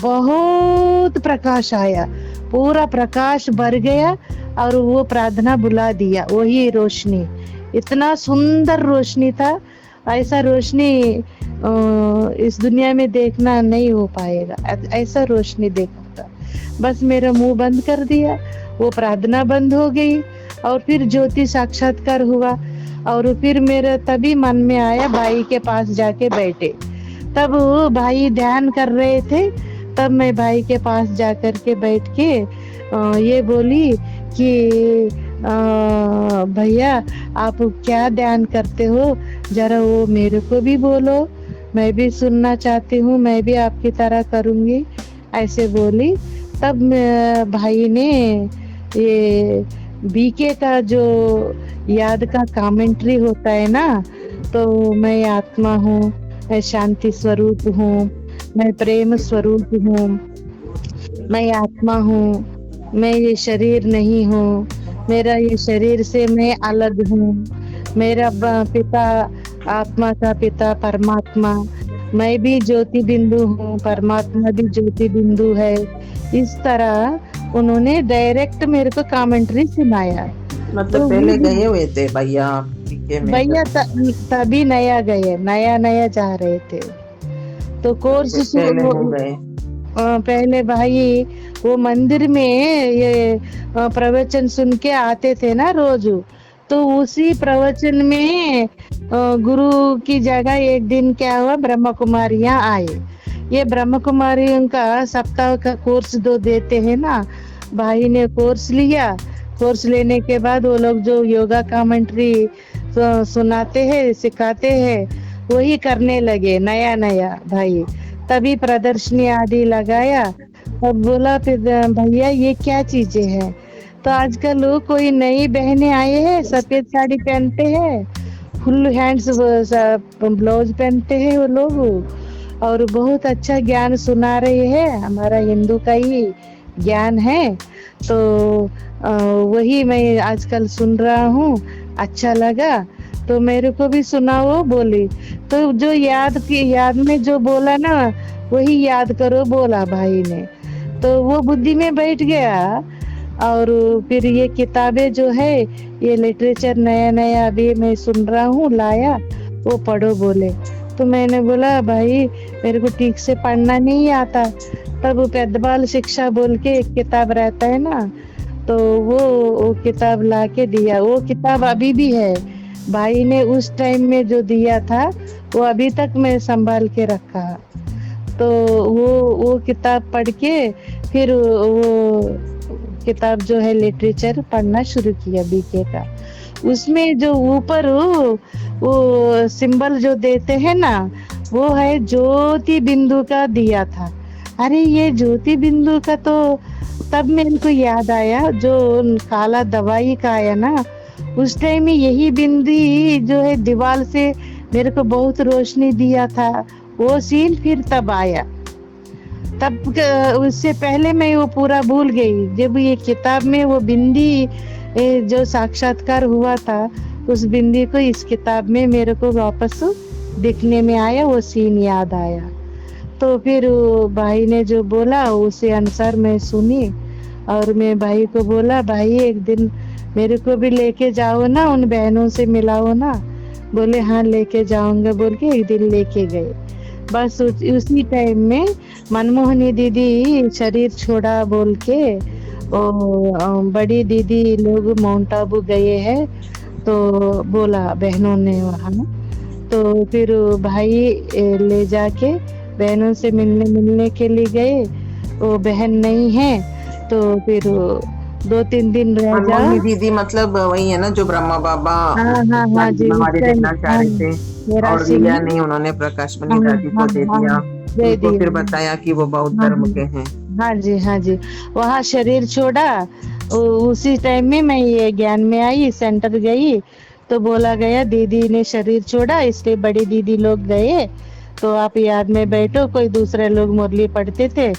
बहुत प्रकाश आया, पूरा प्रकाश भर गया और वो प्रार्थना बुला दिया। वही रोशनी, इतना सुंदर रोशनी था, ऐसा रोशनी इस दुनिया में देखना नहीं हो पाएगा, ऐसा रोशनी देखा था। बस मेरा मुंह बंद कर दिया, वो प्रार्थना बंद हो गई और फिर ज्योति साक्षात्कार हुआ। और फिर मेरे तभी मन में आया भाई के पास जाके बैठे, तब भाई ध्यान कर रहे थे, तब मैं भाई के पास जाकर के बैठ के ये बोली कि भैया आप क्या ध्यान करते हो, जरा वो मेरे को भी बोलो, मैं भी सुनना चाहती हूँ, मैं भी आपकी तरह करूँगी, ऐसे बोली। तब भाई ने ये बीके का जो याद का कमेंट्री होता है ना, तो मैं आत्मा हूँ, मैं शांति स्वरूप हूँ, मैं प्रेम स्वरूप हूँ, मैं आत्मा हूँ, मैं ये शरीर नहीं हूँ, मेरा ये शरीर से मैं अलग हूँ, मेरा पिता आत्मा का पिता परमात्मा, मैं भी ज्योति बिंदु हूँ, परमात्मा भी ज्योति बिंदु है। इस तरह उन्होंने डायरेक्ट मेरे को कमेंट्री सुनाया। मतलब तो वो पहले भी गए हुए थे भैया पीके में भैया जब? तभी नया गए, नया नया जा रहे थे। तो कोर्स पहले हो गए। पहले भाई वो मंदिर में ये प्रवचन सुन के आते थे ना रोज। तो उसी प्रवचन में गुरु की जगह एक दिन क्या हुआ, ब्रह्म कुमारियां आए। ये ब्रह्म कुमारियों का सप्ताह का कोर्स दो देते हैं ना, भाई ने कोर्स लिया। कोर्स लेने के बाद वो लोग जो योगा कमेंट्री सुनाते हैं सिखाते हैं वही करने लगे नया नया भाई। तभी प्रदर्शनी आदि लगाया। तब बोला फिर भैया ये क्या चीजें हैं। तो आजकल वो कोई नई बहनें आए हैं, सफेद साड़ी पहनते हैं, फुल हैंड्स ब्लाउज पहनते हैं वो लोग, और बहुत अच्छा ज्ञान सुना रहे हैं, हमारा हिंदू का ही ज्ञान है। तो वही मैं आजकल सुन रहा हूँ, अच्छा लगा तो मेरे को भी सुनाओ बोली। तो जो याद में जो बोला ना वही याद करो बोला भाई ने। तो वो बुद्धि में बैठ गया। और फिर ये किताबें जो है ये लिटरेचर नया नया अभी मैं सुन रहा हूँ लाया, वो पढ़ो बोले। तो मैंने बोला भाई मेरे को ठीक से पढ़ना नहीं आता। तब पेदबाल शिक्षा बोल के एक किताब रहता है ना, तो वो किताब ला के दिया। वो किताब अभी भी है, भाई ने उस टाइम में जो दिया था वो अभी तक मैं संभाल के रखा। तो वो किताब पढ़ के फिर वो किताब जो है लिटरेचर पढ़ना शुरू किया बीके का। उसमें जो ऊपर वो सिंबल जो देते हैं ना वो है ज्योति बिंदु का दिया था। अरे ये ज्योति बिंदु का तो तब मेरे को याद आया जो काला दवाई का आया ना, उस टाइम में यही बिंदी जो है दीवार से मेरे को बहुत रोशनी दिया था। वो सीन फिर तब आया। तब उससे पहले मैं वो पूरा भूल गई। जब ये किताब में वो बिंदी जो साक्षात्कार हुआ था उस बिंदी को इस किताब में मेरे को वापस दिखने में आया, वो सीन याद आया। तो फिर भाई ने जो बोला उसे अनुसार मैं सुनी। और मैं भाई को बोला भाई एक दिन मेरे को भी लेके जाओ ना, उन बहनों से मिलाओ ना। बोले हाँ लेके जाऊंगा बोल के एक दिन लेके गए। बस उसी टाइम में मनमोहनी दीदी शरीर छोड़ा बोल के बड़ी दीदी लोग माउंट आबू गए हैं तो बोला बहनों ने वहाँ। तो फिर भाई ले जाके बहनों से मिलने के लिए गए। वो बहन नहीं है तो फिर 2-3 दिन रह जा। मनमोहनी दीदी मतलब वही है ना जो ब्रह्मा बाबा हाँ हाँ हाँ जी हमारे देना चाह हाँ, रहे थे मेरा और सिंह लिया नहीं, उन्होंने प्रकाश मणि हाँ दादी को हाँ दे हाँ दिया। दे उनको फिर दिया। बताया कि वो बौद्ध हाँ धर्म के हैं। हाँ जी हाँ जी। वहाँ शरीर छोड़ा। उसी टाइम में मैं ये ज्ञान में आई, सेंटर गई तो बोला गया दीदी ने शरीर छोड़ा इसलिए बड़ी दीदी लोग गए तो आप याद में बैठो। कोई दूसरे लोग मुरली पढ़ते थे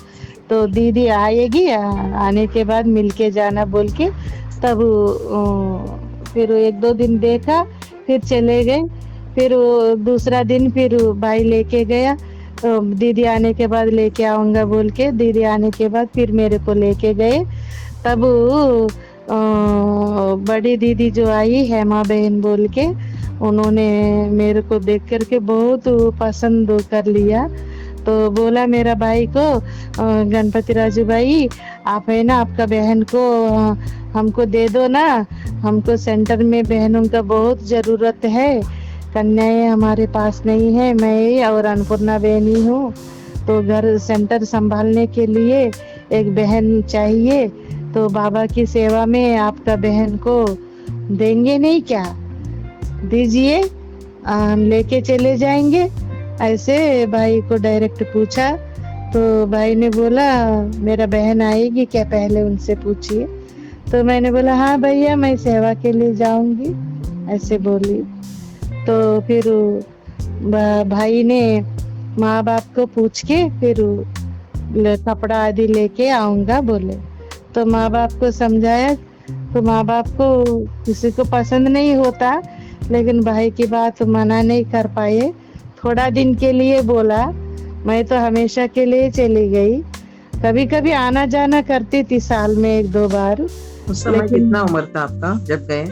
तो दीदी आएगी, आने के बाद मिलके जाना बोल के। तब फिर 1-2 दिन देखा फिर चले गए। फिर दूसरा दिन फिर भाई लेके गया। दीदी आने के बाद लेके आऊंगा बोल के दीदी आने के बाद फिर मेरे को लेके गए। तब बड़ी दीदी जो आई हेमा बहन बोल के, उन्होंने मेरे को देख करके बहुत पसंद कर लिया। तो बोला मेरा भाई को गणपति राजू भाई आप है ना आपका बहन को हमको दे दो ना, हमको सेंटर में बहनों का बहुत ज़रूरत है, कन्याएं हमारे पास नहीं है, मैं और अन्नपूर्णा बहन ही हूँ तो घर सेंटर संभालने के लिए एक बहन चाहिए। तो बाबा की सेवा में आपका बहन को देंगे नहीं क्या, दीजिए हम लेके चले जाएंगे। ऐसे भाई को डायरेक्ट पूछा तो भाई ने बोला मेरा बहन आएगी क्या पहले उनसे पूछिए। तो मैंने बोला हाँ भैया मैं सेवा के लिए जाऊंगी ऐसे बोली। तो फिर भाई ने माँ बाप को पूछ के फिर कपड़ा आदि लेके आऊंगा बोले। तो माँ बाप को समझाया तो माँ बाप को किसी को पसंद नहीं होता, लेकिन भाई की बात मना नहीं कर पाए। थोड़ा दिन के लिए बोला, मैं तो हमेशा के लिए चली गई। कभी कभी आना जाना करती थी साल में 1-2 बार, उस समय लेकिन कितना उम्र था आपका जब गए?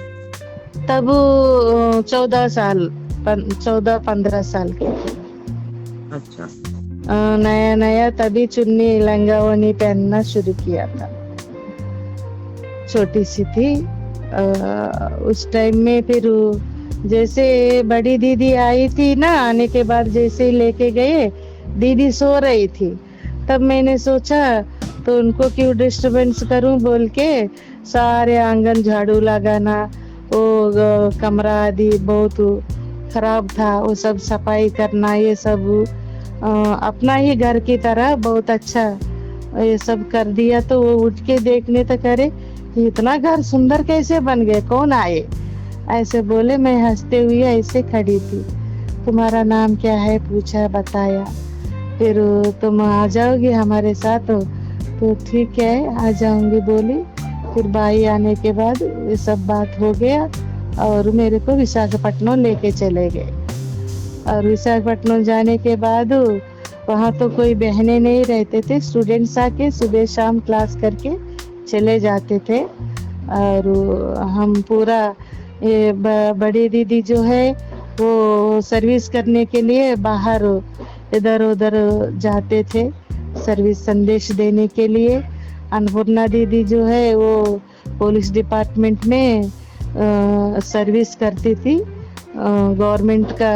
तब 14 साल 14-15 साल के थे। अच्छा। नया नया तभी चुन्नी लहंगा ओढ़नी पहनना शुरू किया था, छोटी सी थी। उस टाइम में फिर जैसे बड़ी दीदी आई थी ना, आने के बाद जैसे ही लेके गए, दीदी सो रही थी। तब मैंने सोचा तो उनको क्यों डिस्टरबेंस करूं बोल के सारे आंगन झाड़ू लगाना, वो कमरा आदि बहुत खराब था, वो सब सफाई करना, ये सब अपना ही घर की तरह बहुत अच्छा ये सब कर दिया। तो वो उठ के देखने तो करे कि इतना घर सुंदर कैसे बन गए, कौन आए, ऐसे बोले। मैं हंसते हुए ऐसे खड़ी थी। तुम्हारा नाम क्या है पूछा, बताया। फिर तुम आ जाओगी हमारे साथ, तो ठीक है आ जाऊंगी बोली। फिर भाई आने के बाद ये सब बात हो गया और मेरे को विशाखापट्टनम लेके चले गए। और विशाखापट्टनम जाने के बाद वहाँ तो कोई बहनें नहीं रहते थे, स्टूडेंट्स आके सुबह शाम क्लास करके चले जाते थे। और हम पूरा ये बड़ी दीदी जो है वो सर्विस करने के लिए बाहर इधर उधर जाते थे, सर्विस संदेश देने के लिए। अन्नपूर्णा दीदी जो है वो पुलिस डिपार्टमेंट में सर्विस करती थी, गवर्नमेंट का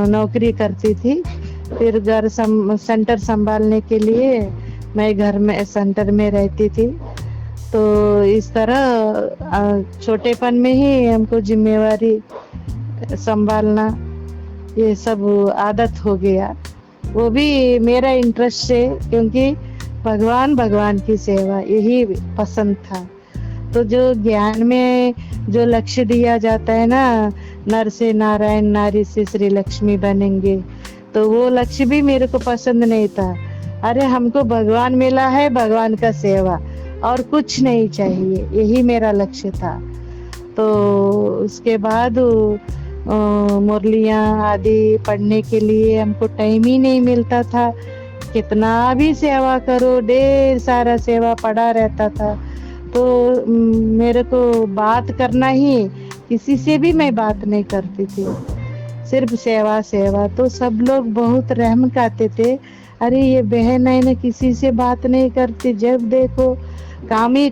नौकरी करती थी। फिर घर सेंटर संभालने के लिए मैं घर में सेंटर में रहती थी। तो इस तरह छोटेपन में ही हमको जिम्मेवारी संभालना ये सब आदत हो गया। वो भी मेरा इंटरेस्ट है, क्योंकि भगवान की सेवा यही पसंद था। तो जो ज्ञान में जो लक्ष्य दिया जाता है ना, नर से नारायण नारी से श्री लक्ष्मी बनेंगे, तो वो लक्ष्य भी मेरे को पसंद नहीं था। अरे हमको भगवान मिला है, भगवान का सेवा और कुछ नहीं चाहिए, यही मेरा लक्ष्य था। तो उसके बाद मुरलियाँ आदि पढ़ने के लिए हमको टाइम ही नहीं मिलता था। कितना भी सेवा करो, ढेर सारा सेवा पड़ा रहता था। तो मेरे को बात करना ही, किसी से भी मैं बात नहीं करती थी, सिर्फ सेवा सेवा। तो सब लोग बहुत रहम खाते थे, अरे ये बहन है ना किसी से बात नहीं करती, जब देखो काम ही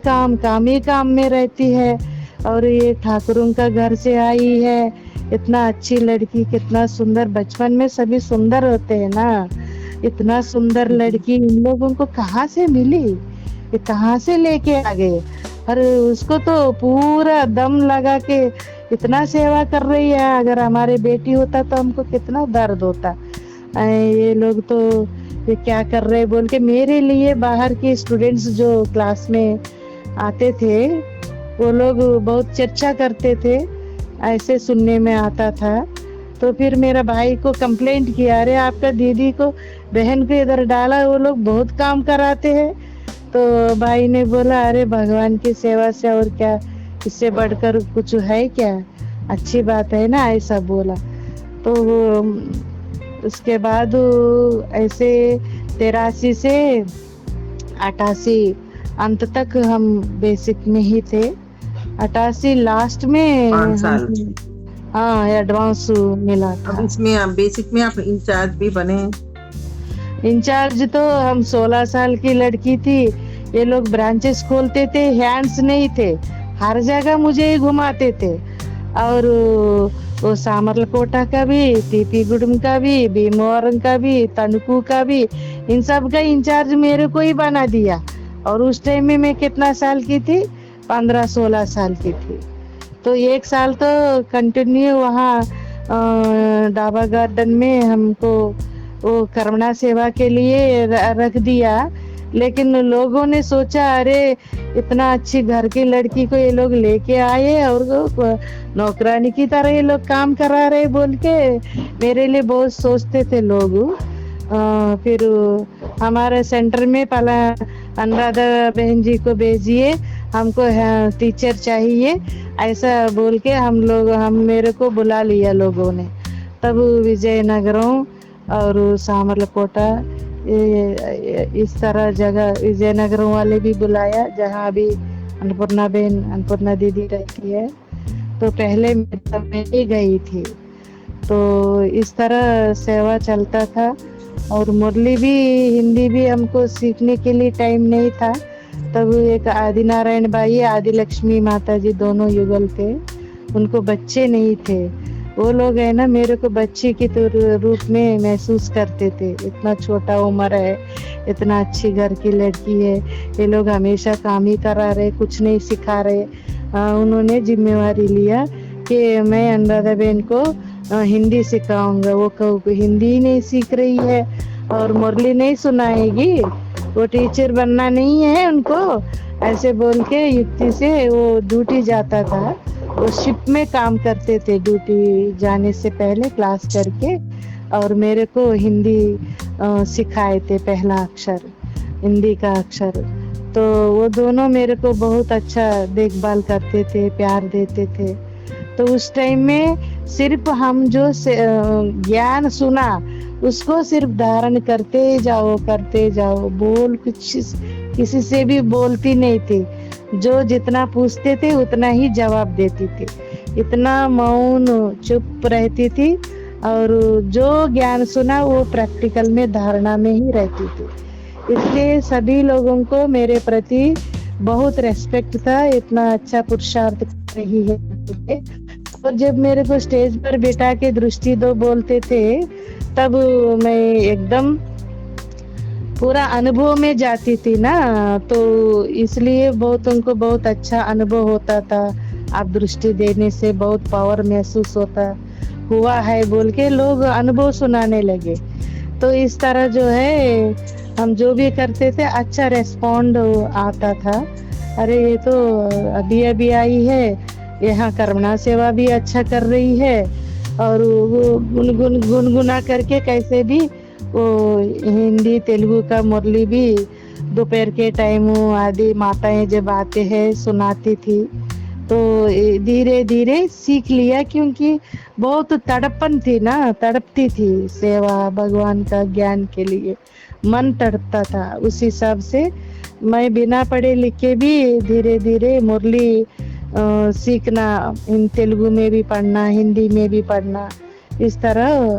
काम में रहती है। और ये ठाकुरों का घर से आई है, इतना अच्छी लड़की, कितना सुंदर, बचपन में सभी सुंदर होते हैं ना, इतना सुंदर लड़की इन लोगों को कहाँ से मिली, ये कहाँ से लेके आ गए। और उसको तो पूरा दम लगा के इतना सेवा कर रही है, अगर हमारे बेटी होता तो हमको कितना दर्द होता। ये लोग तो ये क्या कर रहे बोल के मेरे लिए बाहर के स्टूडेंट्स जो क्लास में आते थे वो लोग बहुत चर्चा करते थे, ऐसे सुनने में आता था। तो फिर मेरा भाई को कंप्लेंट किया, अरे आपका दीदी को बहन को इधर डाला, वो लोग बहुत काम कराते हैं। तो भाई ने बोला, अरे भगवान की सेवा से और क्या, इससे बढ़कर कुछ है क्या, अच्छी बात है ना, ऐसा बोला। तो उसके बाद ऐसे 83 से 88 अंत तक हम बेसिक में ही थे। 88 लास्ट में 5 साल। हाँ एडवांस मिला था। अब इसमें आप बेसिक में आप इंचार्ज भी बने? इंचार्ज तो हम 16 साल की लड़की थी, ये लोग ब्रांचेस खोलते थे, हैंड्स नहीं थे, हर जगह मुझे ही घुमाते थे। और वो सामरलकोटा का भी, पीपीगुडम का भी, भीमवरम का भी, तनकू का भी, इन सब का इंचार्ज मेरे को ही बना दिया। और उस टाइम में मैं कितना साल की थी, 15-16 साल की थी। तो एक साल तो कंटिन्यू वहाँ डाबा गार्डन में हमको वो करुणा सेवा के लिए रख दिया। लेकिन लोगों ने सोचा, अरे इतना अच्छी घर की लड़की को ये लोग लेके आए और नौकरानी की तरह ये लोग काम करा रहे बोल के मेरे लिए बहुत सोचते थे लोग। फिर हमारे सेंटर में पहला अनुराधा बहन जी को भेजिए, हमको टीचर चाहिए, ऐसा बोल के हम मेरे को बुला लिया लोगों ने। तब विजयनगरम और सामरलकोटा इस तरह जगह, विजयनगरम वाले भी बुलाया जहाँ भी अन्नपूर्णा दीदी रहती है। तो पहले मैं ही गई थी। तो इस तरह सेवा चलता था। और मुरली भी, हिंदी भी हमको सीखने के लिए टाइम नहीं था। तब एक आदि नारायण बाई, आदि लक्ष्मी माता जी दोनों युगल थे। उनको बच्चे नहीं थे। वो लोग है ना, मेरे को बच्चे के तो रूप में महसूस करते थे। इतना छोटा उम्र है, इतना अच्छी घर की लड़की है, ये लोग हमेशा काम ही करा रहे, कुछ नहीं सिखा रहे। उन्होंने जिम्मेवारी लिया कि मैं अनुराधा बहन को हिंदी सिखाऊंगा। वो हिंदी ही नहीं सीख रही है और मुरली नहीं सुनाएगी, वो टीचर बनना नहीं है उनको, ऐसे बोल के युक्ति से वो ड्यूटी जाता था। वो शिप में काम करते थे, ड्यूटी जाने से पहले क्लास करके, और मेरे को हिंदी सिखाए थे, पहला अक्षर, हिंदी का अक्षर। तो वो दोनों मेरे को बहुत अच्छा देखभाल करते थे, प्यार देते थे। तो उस टाइम में सिर्फ हम जो ज्ञान सुना उसको सिर्फ धारण करते जाओ, बोल कुछ किसी से भी बोलती नहीं थी। जो जितना पूछते थे उतना ही जवाब देती थी, इतना मौन चुप रहती थी। और जो ज्ञान सुना वो प्रैक्टिकल में, धारणा में ही रहती थी। इसलिए सभी लोगों को मेरे प्रति बहुत रेस्पेक्ट था, इतना अच्छा पुरुषार्थ कर रही है। और जब मेरे को स्टेज पर बिठा के दृष्टि दो बोलते थे, तब मैं एकदम पूरा अनुभव में जाती थी ना, तो इसलिए बहुत उनको बहुत अच्छा अनुभव होता था। आप दृष्टि देने से बहुत पावर महसूस होता हुआ है बोल के लोग अनुभव सुनाने लगे। तो इस तरह जो है हम जो भी करते थे अच्छा रेस्पॉन्ड आता था। अरे ये तो अभी अभी आई है, यहाँ करुणा सेवा भी अच्छा कर रही है, और वो गुनगुना करके कैसे भी वो हिंदी तेलुगु का मुरली भी दोपहर के टाइम आदि माताएं जब आते हैं सुनाती थी। तो धीरे धीरे सीख लिया, क्योंकि बहुत तड़पन थी ना, तड़पती थी सेवा भगवान का ज्ञान के लिए, मन तड़पता था। उस हिसाब से मैं बिना पढ़े लिखे भी धीरे धीरे मुरली सीखना, इन तेलुगु में भी पढ़ना, हिंदी में भी पढ़ना, इस तरह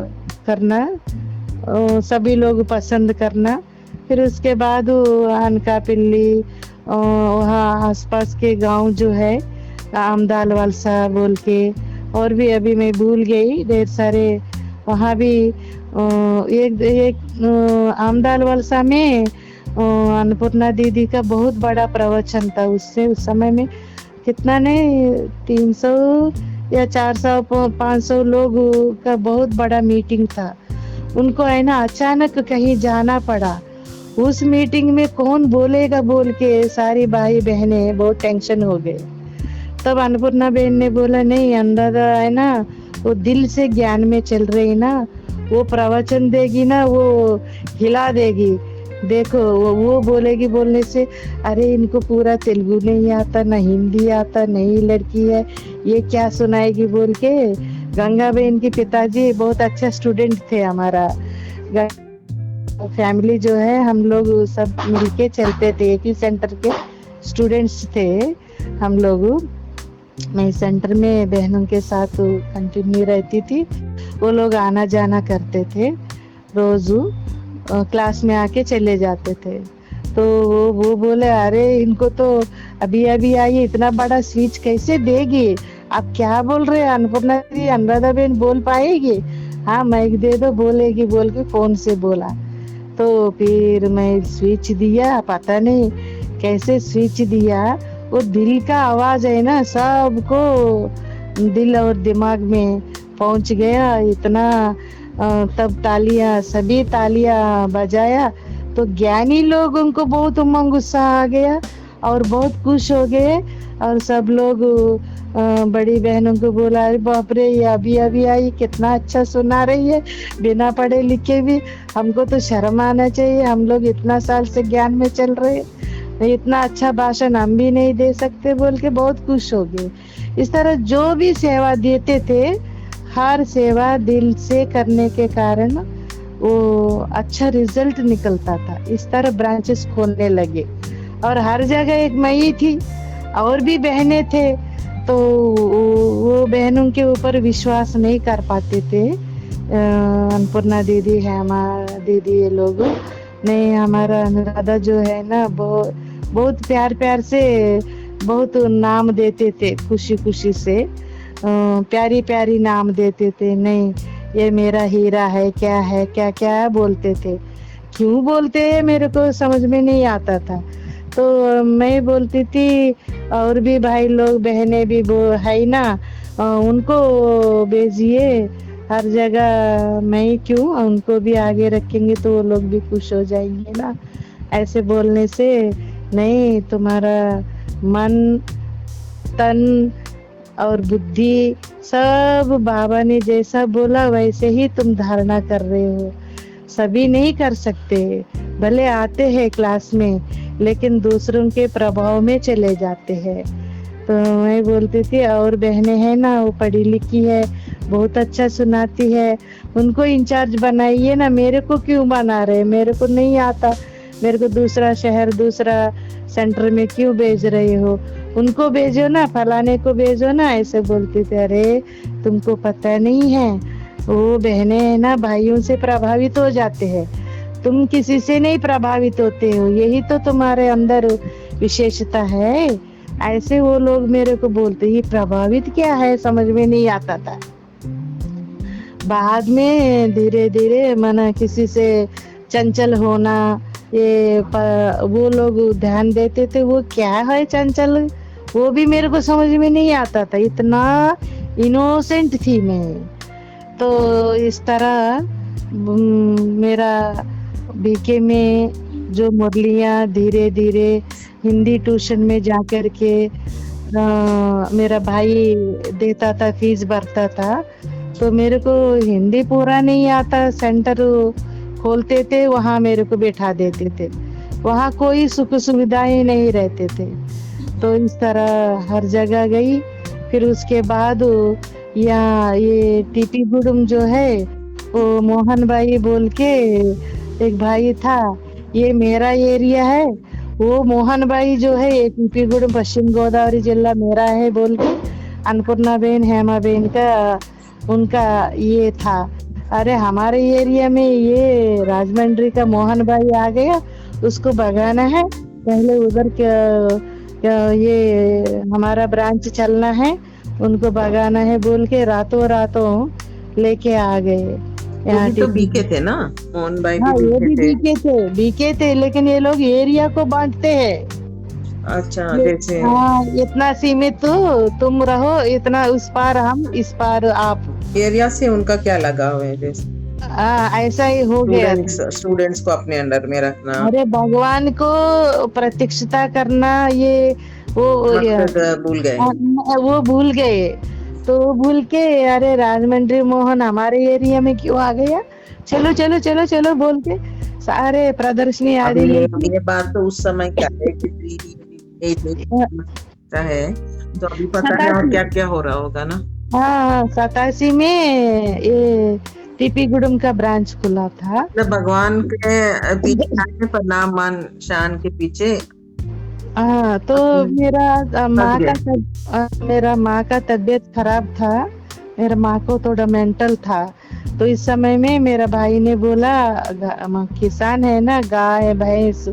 करना, सभी लोग पसंद करना। फिर उसके बाद अनकापिल्ली, वहाँ आसपास के गांव जो है आमदाल वलसा बोल के, और भी अभी मैं भूल गई ढेर सारे, वहाँ भी एक आमदाल वलसा में अन्नपूर्णा दीदी का बहुत बड़ा प्रवचन था। उससे उस समय में कितना ने 300 या 400 500 लोग का बहुत बड़ा मीटिंग था। उनको है ना अचानक कहीं जाना पड़ा। उस मीटिंग में कौन बोलेगा बोल के सारी भाई बहनें बहुत टेंशन हो गए। तब अन्नपूर्णा बहन ने बोला, नहीं अनुराधा है ना, वो दिल से ज्ञान में चल रही ना, वो प्रवचन देगी ना, वो हिला देगी। देखो वो बोलेगी, बोलने से अरे इनको पूरा तेलुगु नहीं आता, ना हिंदी आता, नई लड़की है, ये क्या सुनाएगी बोल के। गंगा बहन के पिताजी बहुत अच्छा स्टूडेंट थे। हमारा फैमिली जो है हम लोग सब मिलके चलते थे, एक ही सेंटर के स्टूडेंट्स थे हम लोग। मैं सेंटर में बहनों के साथ कंटिन्यू रहती थी, वो लोग आना जाना करते थे, रोज क्लास में आके चले जाते थे। तो वो बोले, अरे इनको तो अभी अभी आई, इतना बड़ा स्पीच कैसे देगी, आप क्या बोल रहे हैं अन्नपूर्णा जी, अनुराधा बहन बोल पाएगी? हाँ माइक दे दो, बोलेगी बोल के फोन से बोला। तो फिर मैं स्पीच दिया, पता नहीं कैसे स्पीच दिया, वो दिल का आवाज है ना, सबको दिल और दिमाग में पहुंच गया इतना। तब तालियां, सभी तालियां बजाया तो ज्ञानी लोगों को बहुत उमंग उत्साह आ गया और बहुत खुश हो गए। और सब लोग बड़ी बहनों को बोला, अरे बाप रे, ये अभी अभी आई, कितना अच्छा सुना रही है, बिना पढ़े लिखे भी। हमको तो शर्म आना चाहिए, हम लोग इतना साल से ज्ञान में चल रहे, इतना अच्छा भाषण हम भी नहीं दे सकते बोल के बहुत खुश हो गए। इस तरह जो भी सेवा देते थे, हर सेवा दिल से करने के कारण वो अच्छा रिजल्ट निकलता था। इस तरह ब्रांचेस खोलने लगे और हर जगह एक मैं ही थी। और भी बहनें थे, तो वो बहनों के ऊपर विश्वास नहीं कर पाते थे। अन्नपूर्णा दीदी है, हमारा दीदी, ये लोग नहीं, हमारा अनुराधा जो है ना, बहुत बहुत प्यार प्यार से बहुत नाम देते थे, खुशी खुशी से प्यारी प्यारी नाम देते थे। नहीं, ये मेरा हीरा है, क्या है, क्या क्या बोलते थे। क्यों बोलते हैं मेरे को समझ में नहीं आता था। तो मैं बोलती थी और भी भाई लोग बहनें भी वो है ना, उनको भेजिए हर जगह। मैं क्यों, उनको भी आगे रखेंगे तो वो लोग भी खुश हो जाएंगे ना। ऐसे बोलने से नहीं, तुम्हारा मन, तन और बुद्धि सब बाबा ने जैसा बोला वैसे ही तुम धारणा कर रहे हो। सभी नहीं कर सकते, भले आते हैं क्लास में, लेकिन दूसरों के प्रभाव में चले जाते हैं। तो मैं बोलती थी और बहनें हैं ना, वो पढ़ी लिखी है, बहुत अच्छा सुनाती है, उनको इंचार्ज बनाइए ना। मेरे को क्यों बना रहे, मेरे को नहीं आता, मेरे को दूसरा शहर, दूसरा सेंटर में क्यों भेज रहे हो, उनको भेजो ना, फलाने को भेजो ना। ऐसे बोलती थी। अरे तुमको पता नहीं है, वो बहनें है ना भाइयों से प्रभावित हो जाते हैं, तुम किसी से नहीं प्रभावित होते हो, यही तो तुम्हारे अंदर विशेषता है। ऐसे वो लोग मेरे को बोलते, ये प्रभावित क्या है, समझ में नहीं आता था। बाद में धीरे धीरे मना किसी से चंचल होना, ये वो लोग ध्यान देते थे, वो क्या है चंचल, वो भी मेरे को समझ में नहीं आता था, इतना इनोसेंट थी मैं। तो इस तरह मेरा बीके में जो मुरलियाँ धीरे धीरे हिंदी ट्यूशन में जा कर के मेरा भाई देता था, फीस भरता था, तो मेरे को हिंदी पूरा नहीं आता। सेंटर खोलते थे, वहाँ मेरे को बैठा देते थे, वहाँ कोई सुख सुविधाएं नहीं रहते थे। तो इस तरह हर जगह गई। फिर उसके बाद यहाँ ये टीपी गुडम जो है, वो मोहन भाई बोल के एक भाई था, ये मेरा एरिया है, वो मोहन भाई जो है ये टीपी गुडम पश्चिम गोदावरी जिला मेरा है बोल के अन्नपूर्णा बेन, हेमा बेन का उनका ये था। अरे हमारे एरिया में ये राजमंड्री का मोहन भाई आ गया, उसको भगाना है, पहले उधर ये हमारा ब्रांच चलना है, उनको भगाना है बोल के रातों रातों लेके आ गए। यहाँ तो बीके थे ना, मोहन भाई हाँ, भी ये भी बीके बीके थे, लेकिन ये लोग एरिया को बांटते हैं। अच्छा, जैसे हाँ, इतना सीमित तुम रहो, इतना उस पार हम, इस पार आप। एरिया से उनका क्या लगाव है, जैसे ऐसा ही हो गया। स्टूडेंट्स को अपने अंडर में रखना, अरे भगवान को प्रतीक्षता करना, ये वो भूल गए, वो भूल गए। तो भूल के अरे राजमंड्री मोहन हमारे एरिया में क्यों आ गया, चलो चलो चलो चलो बोल के सारे प्रदर्शनी आदि। ये बात तो उस समय क्या है तो अभी पता है क्या क्या हो रहा होगा ना। हाँ, 87 में ये टीपी गुडम का ब्रांच खुला था। भगवान के पीछे प्रणाम मान शान के पीछे। हाँ, तो मेरा माँ का तबीयत खराब था, मेरा माँ को थोड़ा मेंटल था। तो इस समय में मेरा भाई ने बोला, किसान है ना, गाय भैंस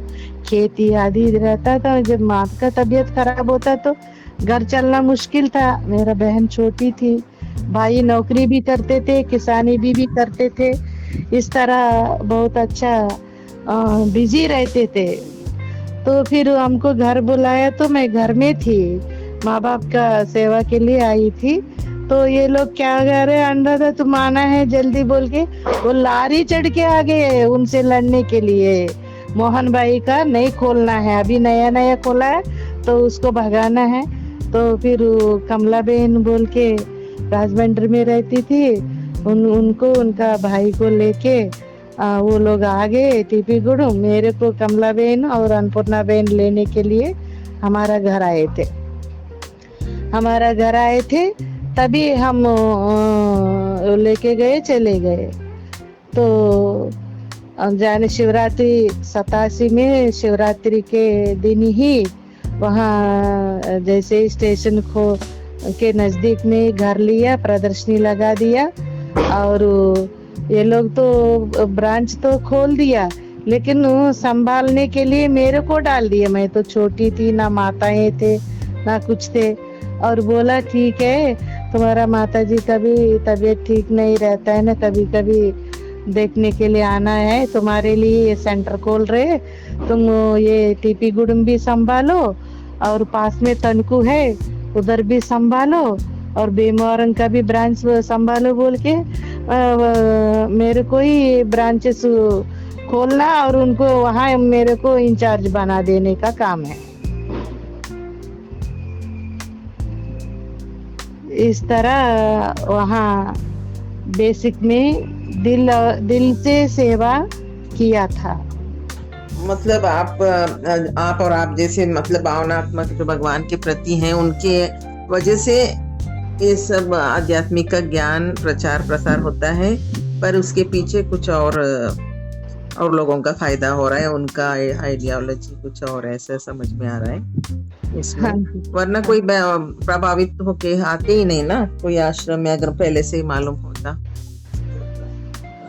खेती आदि रहता था, जब माँ का तबीयत खराब होता तो घर चलना मुश्किल था। मेरा बहन छोटी थी, भाई नौकरी भी करते थे, किसानी भी करते थे, इस तरह बहुत अच्छा बिजी रहते थे। तो फिर हमको घर बुलाया, तो मैं घर में थी, माँ बाप का सेवा के लिए आई थी। तो ये लोग क्या कह रहे, अंडा था तुम आना है जल्दी बोल के, वो लारी चढ़ के आ गए उनसे लड़ने के लिए। मोहन भाई का नहीं खोलना है, अभी नया नया खोला है तो उसको भगाना है। तो फिर कमला बहन बोल के राजमंड्री में रहती थी, उनको उनका भाई को लेके वो लोग आ गए टीपी गुडम, मेरे को कमला बहन और अन्नपूर्णा बहन लेने के लिए हमारा घर आए थे। तभी हम लेके गए, चले गए। तो जाने शिवरात्रि 87 में शिवरात्रि के दिन ही वहाँ जैसे ही स्टेशन खो के नजदीक में ही घर लिया, प्रदर्शनी लगा दिया। और ये लोग तो ब्रांच तो खोल दिया, लेकिन वो संभालने के लिए मेरे को डाल दिया। मैं तो छोटी थी, ना माताएं थे ना कुछ थे। और बोला ठीक है, तुम्हारा माताजी का भी तबीयत ठीक नहीं रहता है ना, कभी कभी देखने के लिए आना है, तुम्हारे लिए ये सेंटर खोल रहे, तुम ये टीपी गुडम भी संभालो और पास में तनकू है उधर भी संभालो और बेमौरंग का भी ब्रांच संभालो बोल के मेरे को ही ब्रांचेस खोलना और उनको वहाँ मेरे को इंचार्ज बना देने का काम है। इस तरह वहाँ बेसिक में दिल से सेवा किया था। मतलब आप और आप जैसे मतलब भावनात्मक जो भगवान के प्रति हैं, उनके वजह से ये सब आध्यात्मिक का ज्ञान प्रचार प्रसार होता है, पर उसके पीछे कुछ और लोगों का फायदा हो रहा है, उनका आइडियोलॉजी कुछ और ऐसा समझ में आ रहा है इसमें। हाँ। वरना कोई प्रभावित होके आते ही नहीं ना कोई आश्रम में, अगर पहले से ही मालूम होता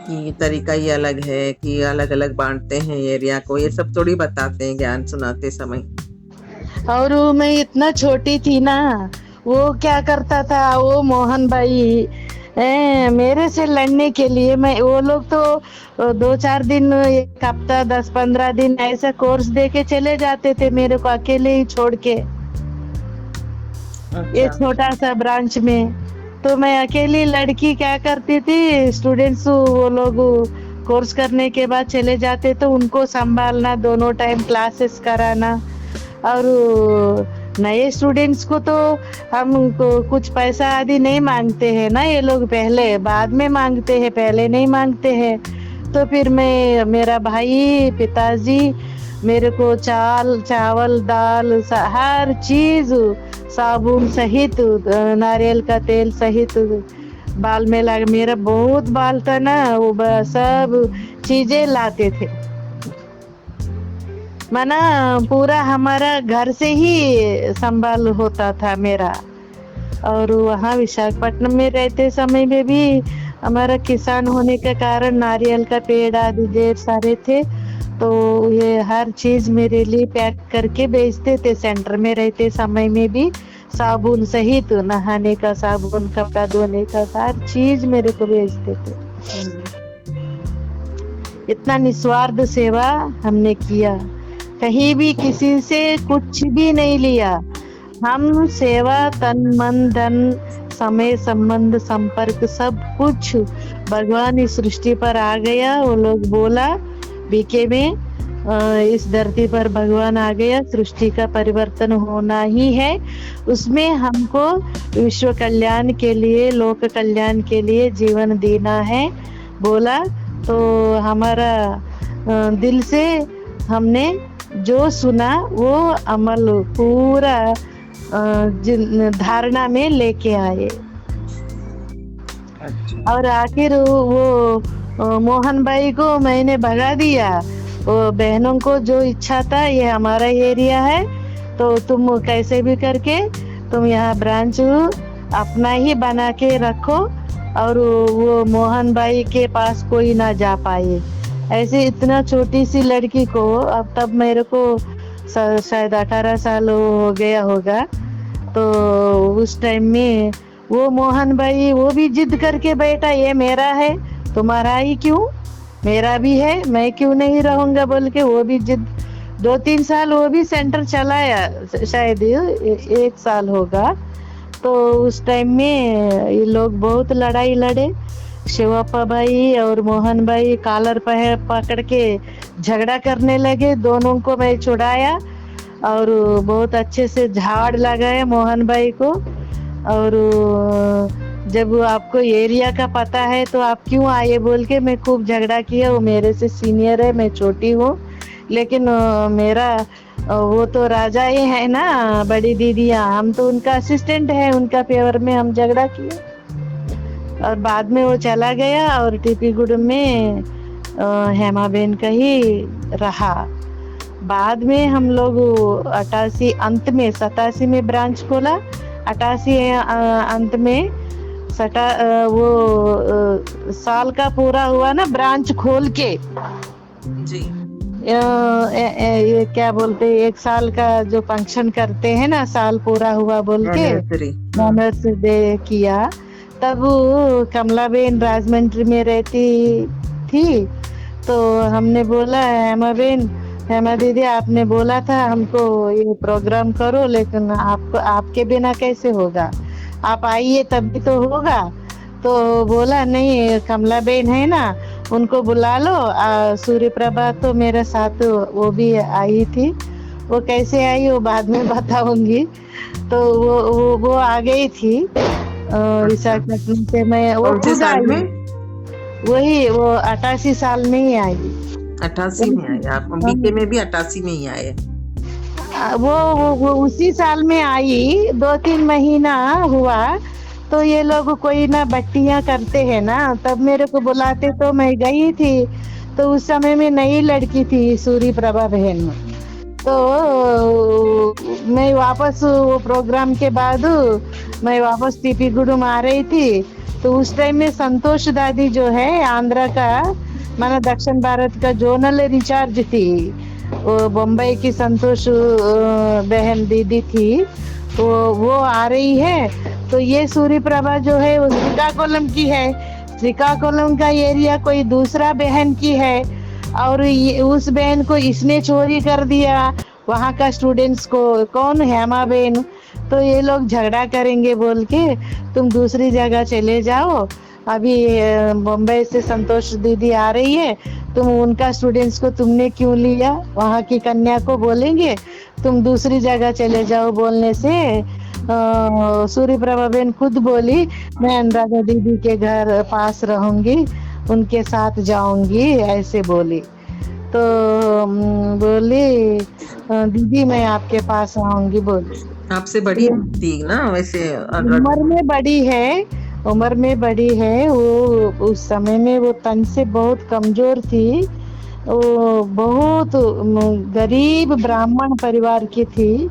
कि तरीका ही अलग है, कि अलग अलग बांटते हैं एरिया को, ये सब थोड़ी बताते हैं ज्ञान सुनाते समय। और मैं इतना छोटी थी ना, वो क्या करता था, वो मोहन भाई मेरे से लड़ने के लिए, मैं वो लोग तो 2-4 दिन, एक हफ्ता, 10-15 दिन ऐसा कोर्स दे के चले जाते थे मेरे को अकेले ही छोड़ के। ये छोटा सा ब्रांच में तो मैं अकेली लड़की क्या करती थी, स्टूडेंट्स वो लोग कोर्स करने के बाद चले जाते तो उनको संभालना, दोनों टाइम क्लासेस कराना। और नए स्टूडेंट्स को तो हम कुछ पैसा आदि नहीं मांगते हैं ना, ये लोग पहले बाद में मांगते हैं, पहले नहीं मांगते हैं। तो फिर मेरा भाई, पिताजी मेरे को चावल दाल हर चीज, साबुन सहित, नारियल का तेल सहित, बाल में लगा, मेरा बहुत बाल था ना, वो सब चीजें लाते थे। माना पूरा हमारा घर से ही संभाल होता था मेरा। और वहाँ विशाखापट्टनम में रहते समय में भी हमारा किसान होने के कारण नारियल का पेड़ आदि ढेर सारे थे, तो ये हर चीज मेरे लिए पैक करके बेचते थे। सेंटर में रहते समय में भी साबुन सहित, नहाने का साबुन, कपड़ा धोने का हर चीज मेरे को बेचते थे। इतना निस्वार्थ सेवा हमने किया, कहीं भी किसी से कुछ भी नहीं लिया। हम सेवा, तन मन धन, समय, संबंध, संपर्क, सब कुछ भगवान इस सृष्टि पर आ गया। वो लोग बोला बीके में, इस धरती पर भगवान आ गया, सृष्टि का परिवर्तन होना ही है, उसमें हमको विश्व कल्याण के लिए, लोक कल्याण के लिए जीवन देना है बोला। तो हमारा दिल से हमने जो सुना वो अमल पूरा धारणा में लेके आए। अच्छा। और आखिर वो मोहन भाई को मैंने भगा दिया। वो बहनों को जो इच्छा था, ये हमारा एरिया है तो तुम कैसे भी करके तुम यहाँ ब्रांच अपना ही बना के रखो, और वो मोहन भाई के पास कोई ना जा पाए। ऐसे इतना छोटी सी लड़की को, अब तब मेरे को शायद 18 साल हो गया होगा, तो उस टाइम में वो मोहन भाई वो भी जिद करके बैठा, ये मेरा है, तुम्हारा ही क्यों, मेरा भी है, मैं क्यों नहीं रहूंगा बोल के वो भी जिद। 2-3 साल वो भी सेंटर चलाया, शायद 1 साल होगा। तो उस टाइम में ये लोग बहुत लड़ाई लड़े, शिवप्पा भाई और मोहन भाई कॉलर पकड़ के झगड़ा करने लगे। दोनों को मैं छुड़ाया और बहुत अच्छे से झाड़ लगाया मोहन भाई को। और जब आपको एरिया का पता है तो आप क्यों आए बोल के मैं खूब झगड़ा किया। वो मेरे से सीनियर है, मैं छोटी हूँ, लेकिन मेरा वो तो राजा ही है ना, बड़ी दीदियाँ, हम तो उनका असिस्टेंट है, उनका फेवर में हम झगड़ा किए। और बाद में वो चला गया और टीपी गुडम में हेमा बेन का ही रहा। बाद में हम लोग 88 अंत में 87 में ब्रांच खोला, 88 अंत में वो साल का पूरा हुआ ना ब्रांच खोल के। जी। ये क्या बोलते हैं, 1 साल का जो फंक्शन करते हैं ना, साल पूरा हुआ बोल के एनिवर्सरी। एनिवर्सरी डे किया। तब कमलाबेन राजमंड्री में रहती थी, तो हमने बोला हेमा दीदी आपने बोला था हमको ये प्रोग्राम करो, लेकिन आपको आपके बिना कैसे होगा, आप आइए तभी तो होगा। तो बोला नहीं, कमलाबेन है ना, उनको बुला लो। सूर्य प्रभा तो मेरे साथ वो भी आई थी, वो कैसे आई वो बाद में बताऊंगी। तो वो आ गई थी विशाखापट्टनम से। मैं वो कौन से खुद साल आई, में? वही वो 88 साल में ही आई। 88 में आए आप? बीके में भी 88 में ही आए? वो उसी साल में आई, 2-3 महीना हुआ। तो ये लोग कोई ना बट्टियां करते हैं ना, तब मेरे को बुलाते तो मैं गई थी। तो उस समय में नई लड़की थी सूर्य प्रभा बहन। तो मैं वापस वो प्रोग्राम के बाद मैं वापस टीपी गुडुम आ रही थी। तो उस टाइम में संतोष दादी जो है आंध्रा का, माना दक्षिण भारत का जोनल इंचार्ज थी, वो बम्बई की संतोष बहन दीदी थी, तो वो आ रही है। तो ये सूर्य प्रभा जो है वो श्रीकाकुलम की है, श्रीकाकुलम का एरिया कोई दूसरा बहन की है, और उस बहन को इसने चोरी कर दिया वहाँ का स्टूडेंट्स को। कौन? हेमा बहन। तो ये लोग झगड़ा करेंगे बोल के तुम दूसरी जगह चले जाओ, अभी बम्बई से संतोष दीदी आ रही है, तुम उनका स्टूडेंट्स को तुमने क्यों लिया, वहाँ की कन्या को बोलेंगे तुम दूसरी जगह चले जाओ। बोलने से सूर्य प्रभा बहन खुद बोली मैं अनुराधा दीदी के घर पास रहूंगी, उनके साथ जाऊंगी, ऐसे बोली। तो बोली दीदी मैं आपके पास आऊंगी बोली। आपसे बड़ी थी ना वैसे? उम्र में बड़ी है, उम्र में बड़ी है। वो उस समय में वो तन से बहुत कमजोर थी, वो बहुत गरीब ब्राह्मण परिवार की थी,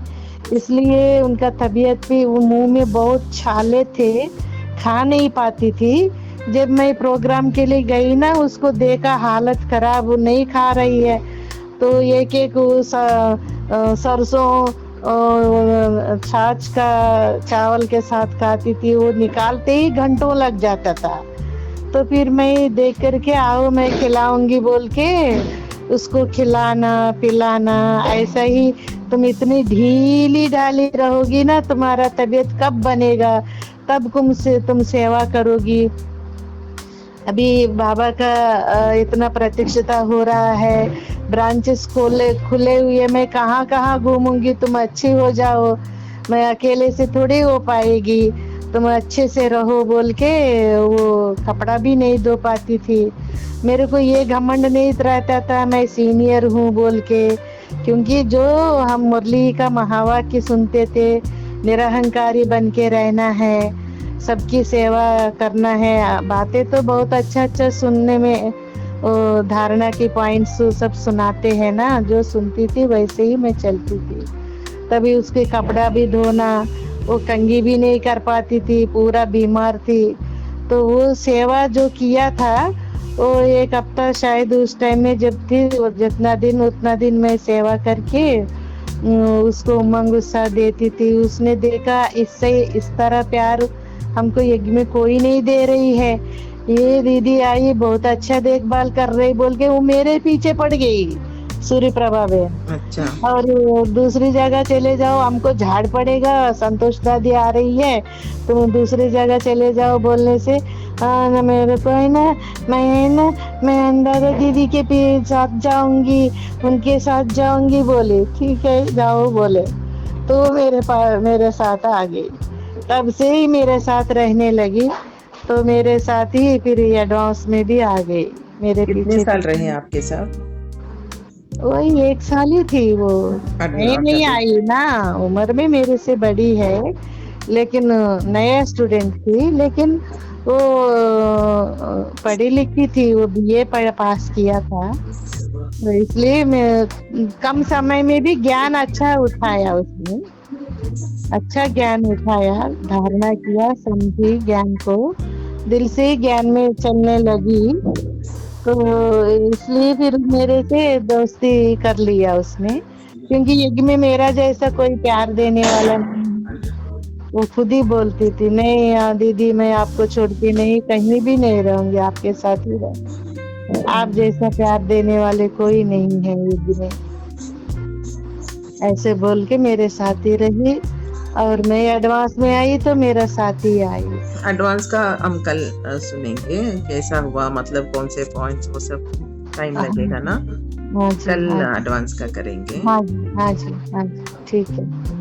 इसलिए उनका तबीयत भी, वो मुंह में बहुत छाले थे, खा नहीं पाती थी। जब मैं प्रोग्राम के लिए गई ना, उसको देखा हालत खराब, वो नहीं खा रही है। तो एक एक सरसों छाछ का चावल के साथ खाती थी, वो निकालते ही घंटों लग जाता था। तो फिर मैं देख करके आओ मैं खिलाऊंगी बोल के उसको खिलाना पिलाना। ऐसा ही तुम इतनी ढीली ढाली रहोगी ना, तुम्हारा तबीयत कब बनेगा, तब तुम सेवा करोगी। अभी बाबा का इतना प्रतीक्षिता हो रहा है, ब्रांचेस खुले हुए, मैं कहाँ कहाँ घूमूंगी, तुम अच्छी हो जाओ, मैं अकेले से थोड़ी हो पाएगी, तुम अच्छे से रहो बोल के वो कपड़ा भी नहीं धो पाती थी। मेरे को ये घमंड नहीं रहता था मैं सीनियर हूँ बोल के, क्योंकि जो हम मुरली का महावाक्य सुनते थे, निरहंकारी बन के रहना है, सबकी सेवा करना है, बातें तो बहुत अच्छा सुनने में, धारणा की पॉइंट्स सब सुनाते हैं ना, जो सुनती थी वैसे ही मैं चलती थी। तभी उसके कपड़ा भी धोना, वो कंघी भी नहीं कर पाती थी, पूरा बीमार थी। तो वो सेवा जो किया था वो 1 हफ्ता शायद उस टाइम में जब थी, जितना दिन उतना दिन मैं सेवा करके उसको उमंग उत्साह देती थी। उसने देखा इससे इस तरह प्यार हमको यज्ञ में कोई नहीं दे रही है, ये दीदी आई बहुत अच्छा देखभाल कर रही बोल के वो मेरे पीछे पड़ गई सूर्य प्रभा में। अच्छा। और दूसरी जगह चले जाओ, हमको झाड़ पड़ेगा, संतोष दादी आ रही है, तुम दूसरी जगह चले जाओ बोलने से ना मेरे को है ना, मैं अनुराधा दीदी के साथ जाऊंगी, उनके साथ जाऊंगी बोले। ठीक है जाओ बोले, तो मेरे साथ आ गई, तब से ही मेरे साथ रहने लगी। तो मेरे साथ ही फिर एडवांस में भी आ गई मेरे पीछे। कितने साल रहे आपके साथ? वही 1 साल ही थी वो, नहीं आई ना, उम्र में मेरे से बड़ी है, लेकिन नया स्टूडेंट थी, लेकिन वो पढ़ी लिखी थी, वो बीए पास किया था। तो इसलिए मैं कम समय में भी ज्ञान अच्छा उठाया उसने, अच्छा ज्ञान उठाया, धारणा किया, समझी ज्ञान को, दिल से ही ज्ञान में चलने लगी। तो इसलिए फिर मेरे से दोस्ती कर लिया उसने, क्योंकि यज्ञ में मेरा जैसा कोई प्यार देने वाला नहीं है। वो खुद ही बोलती थी, नहीं दीदी मैं आपको छोड़ के नहीं कहीं भी नहीं रहूंगी, आपके साथ ही रहूंगी, आप जैसा प्यार देने वाले कोई नहीं है यज्ञ में। ऐसे बोल के मेरे साथ ही रही, और मैं एडवांस में आई तो मेरा साथ ही आई। एडवांस का हम कल सुनेंगे कैसा हुआ, मतलब कौन से पॉइंट्स, वो सब टाइम लगेगा ना, हाँ जी, कल हाँ जी, एडवांस का करेंगे। हाँ जी, हाँ जी, हाँ जी, ठीक है।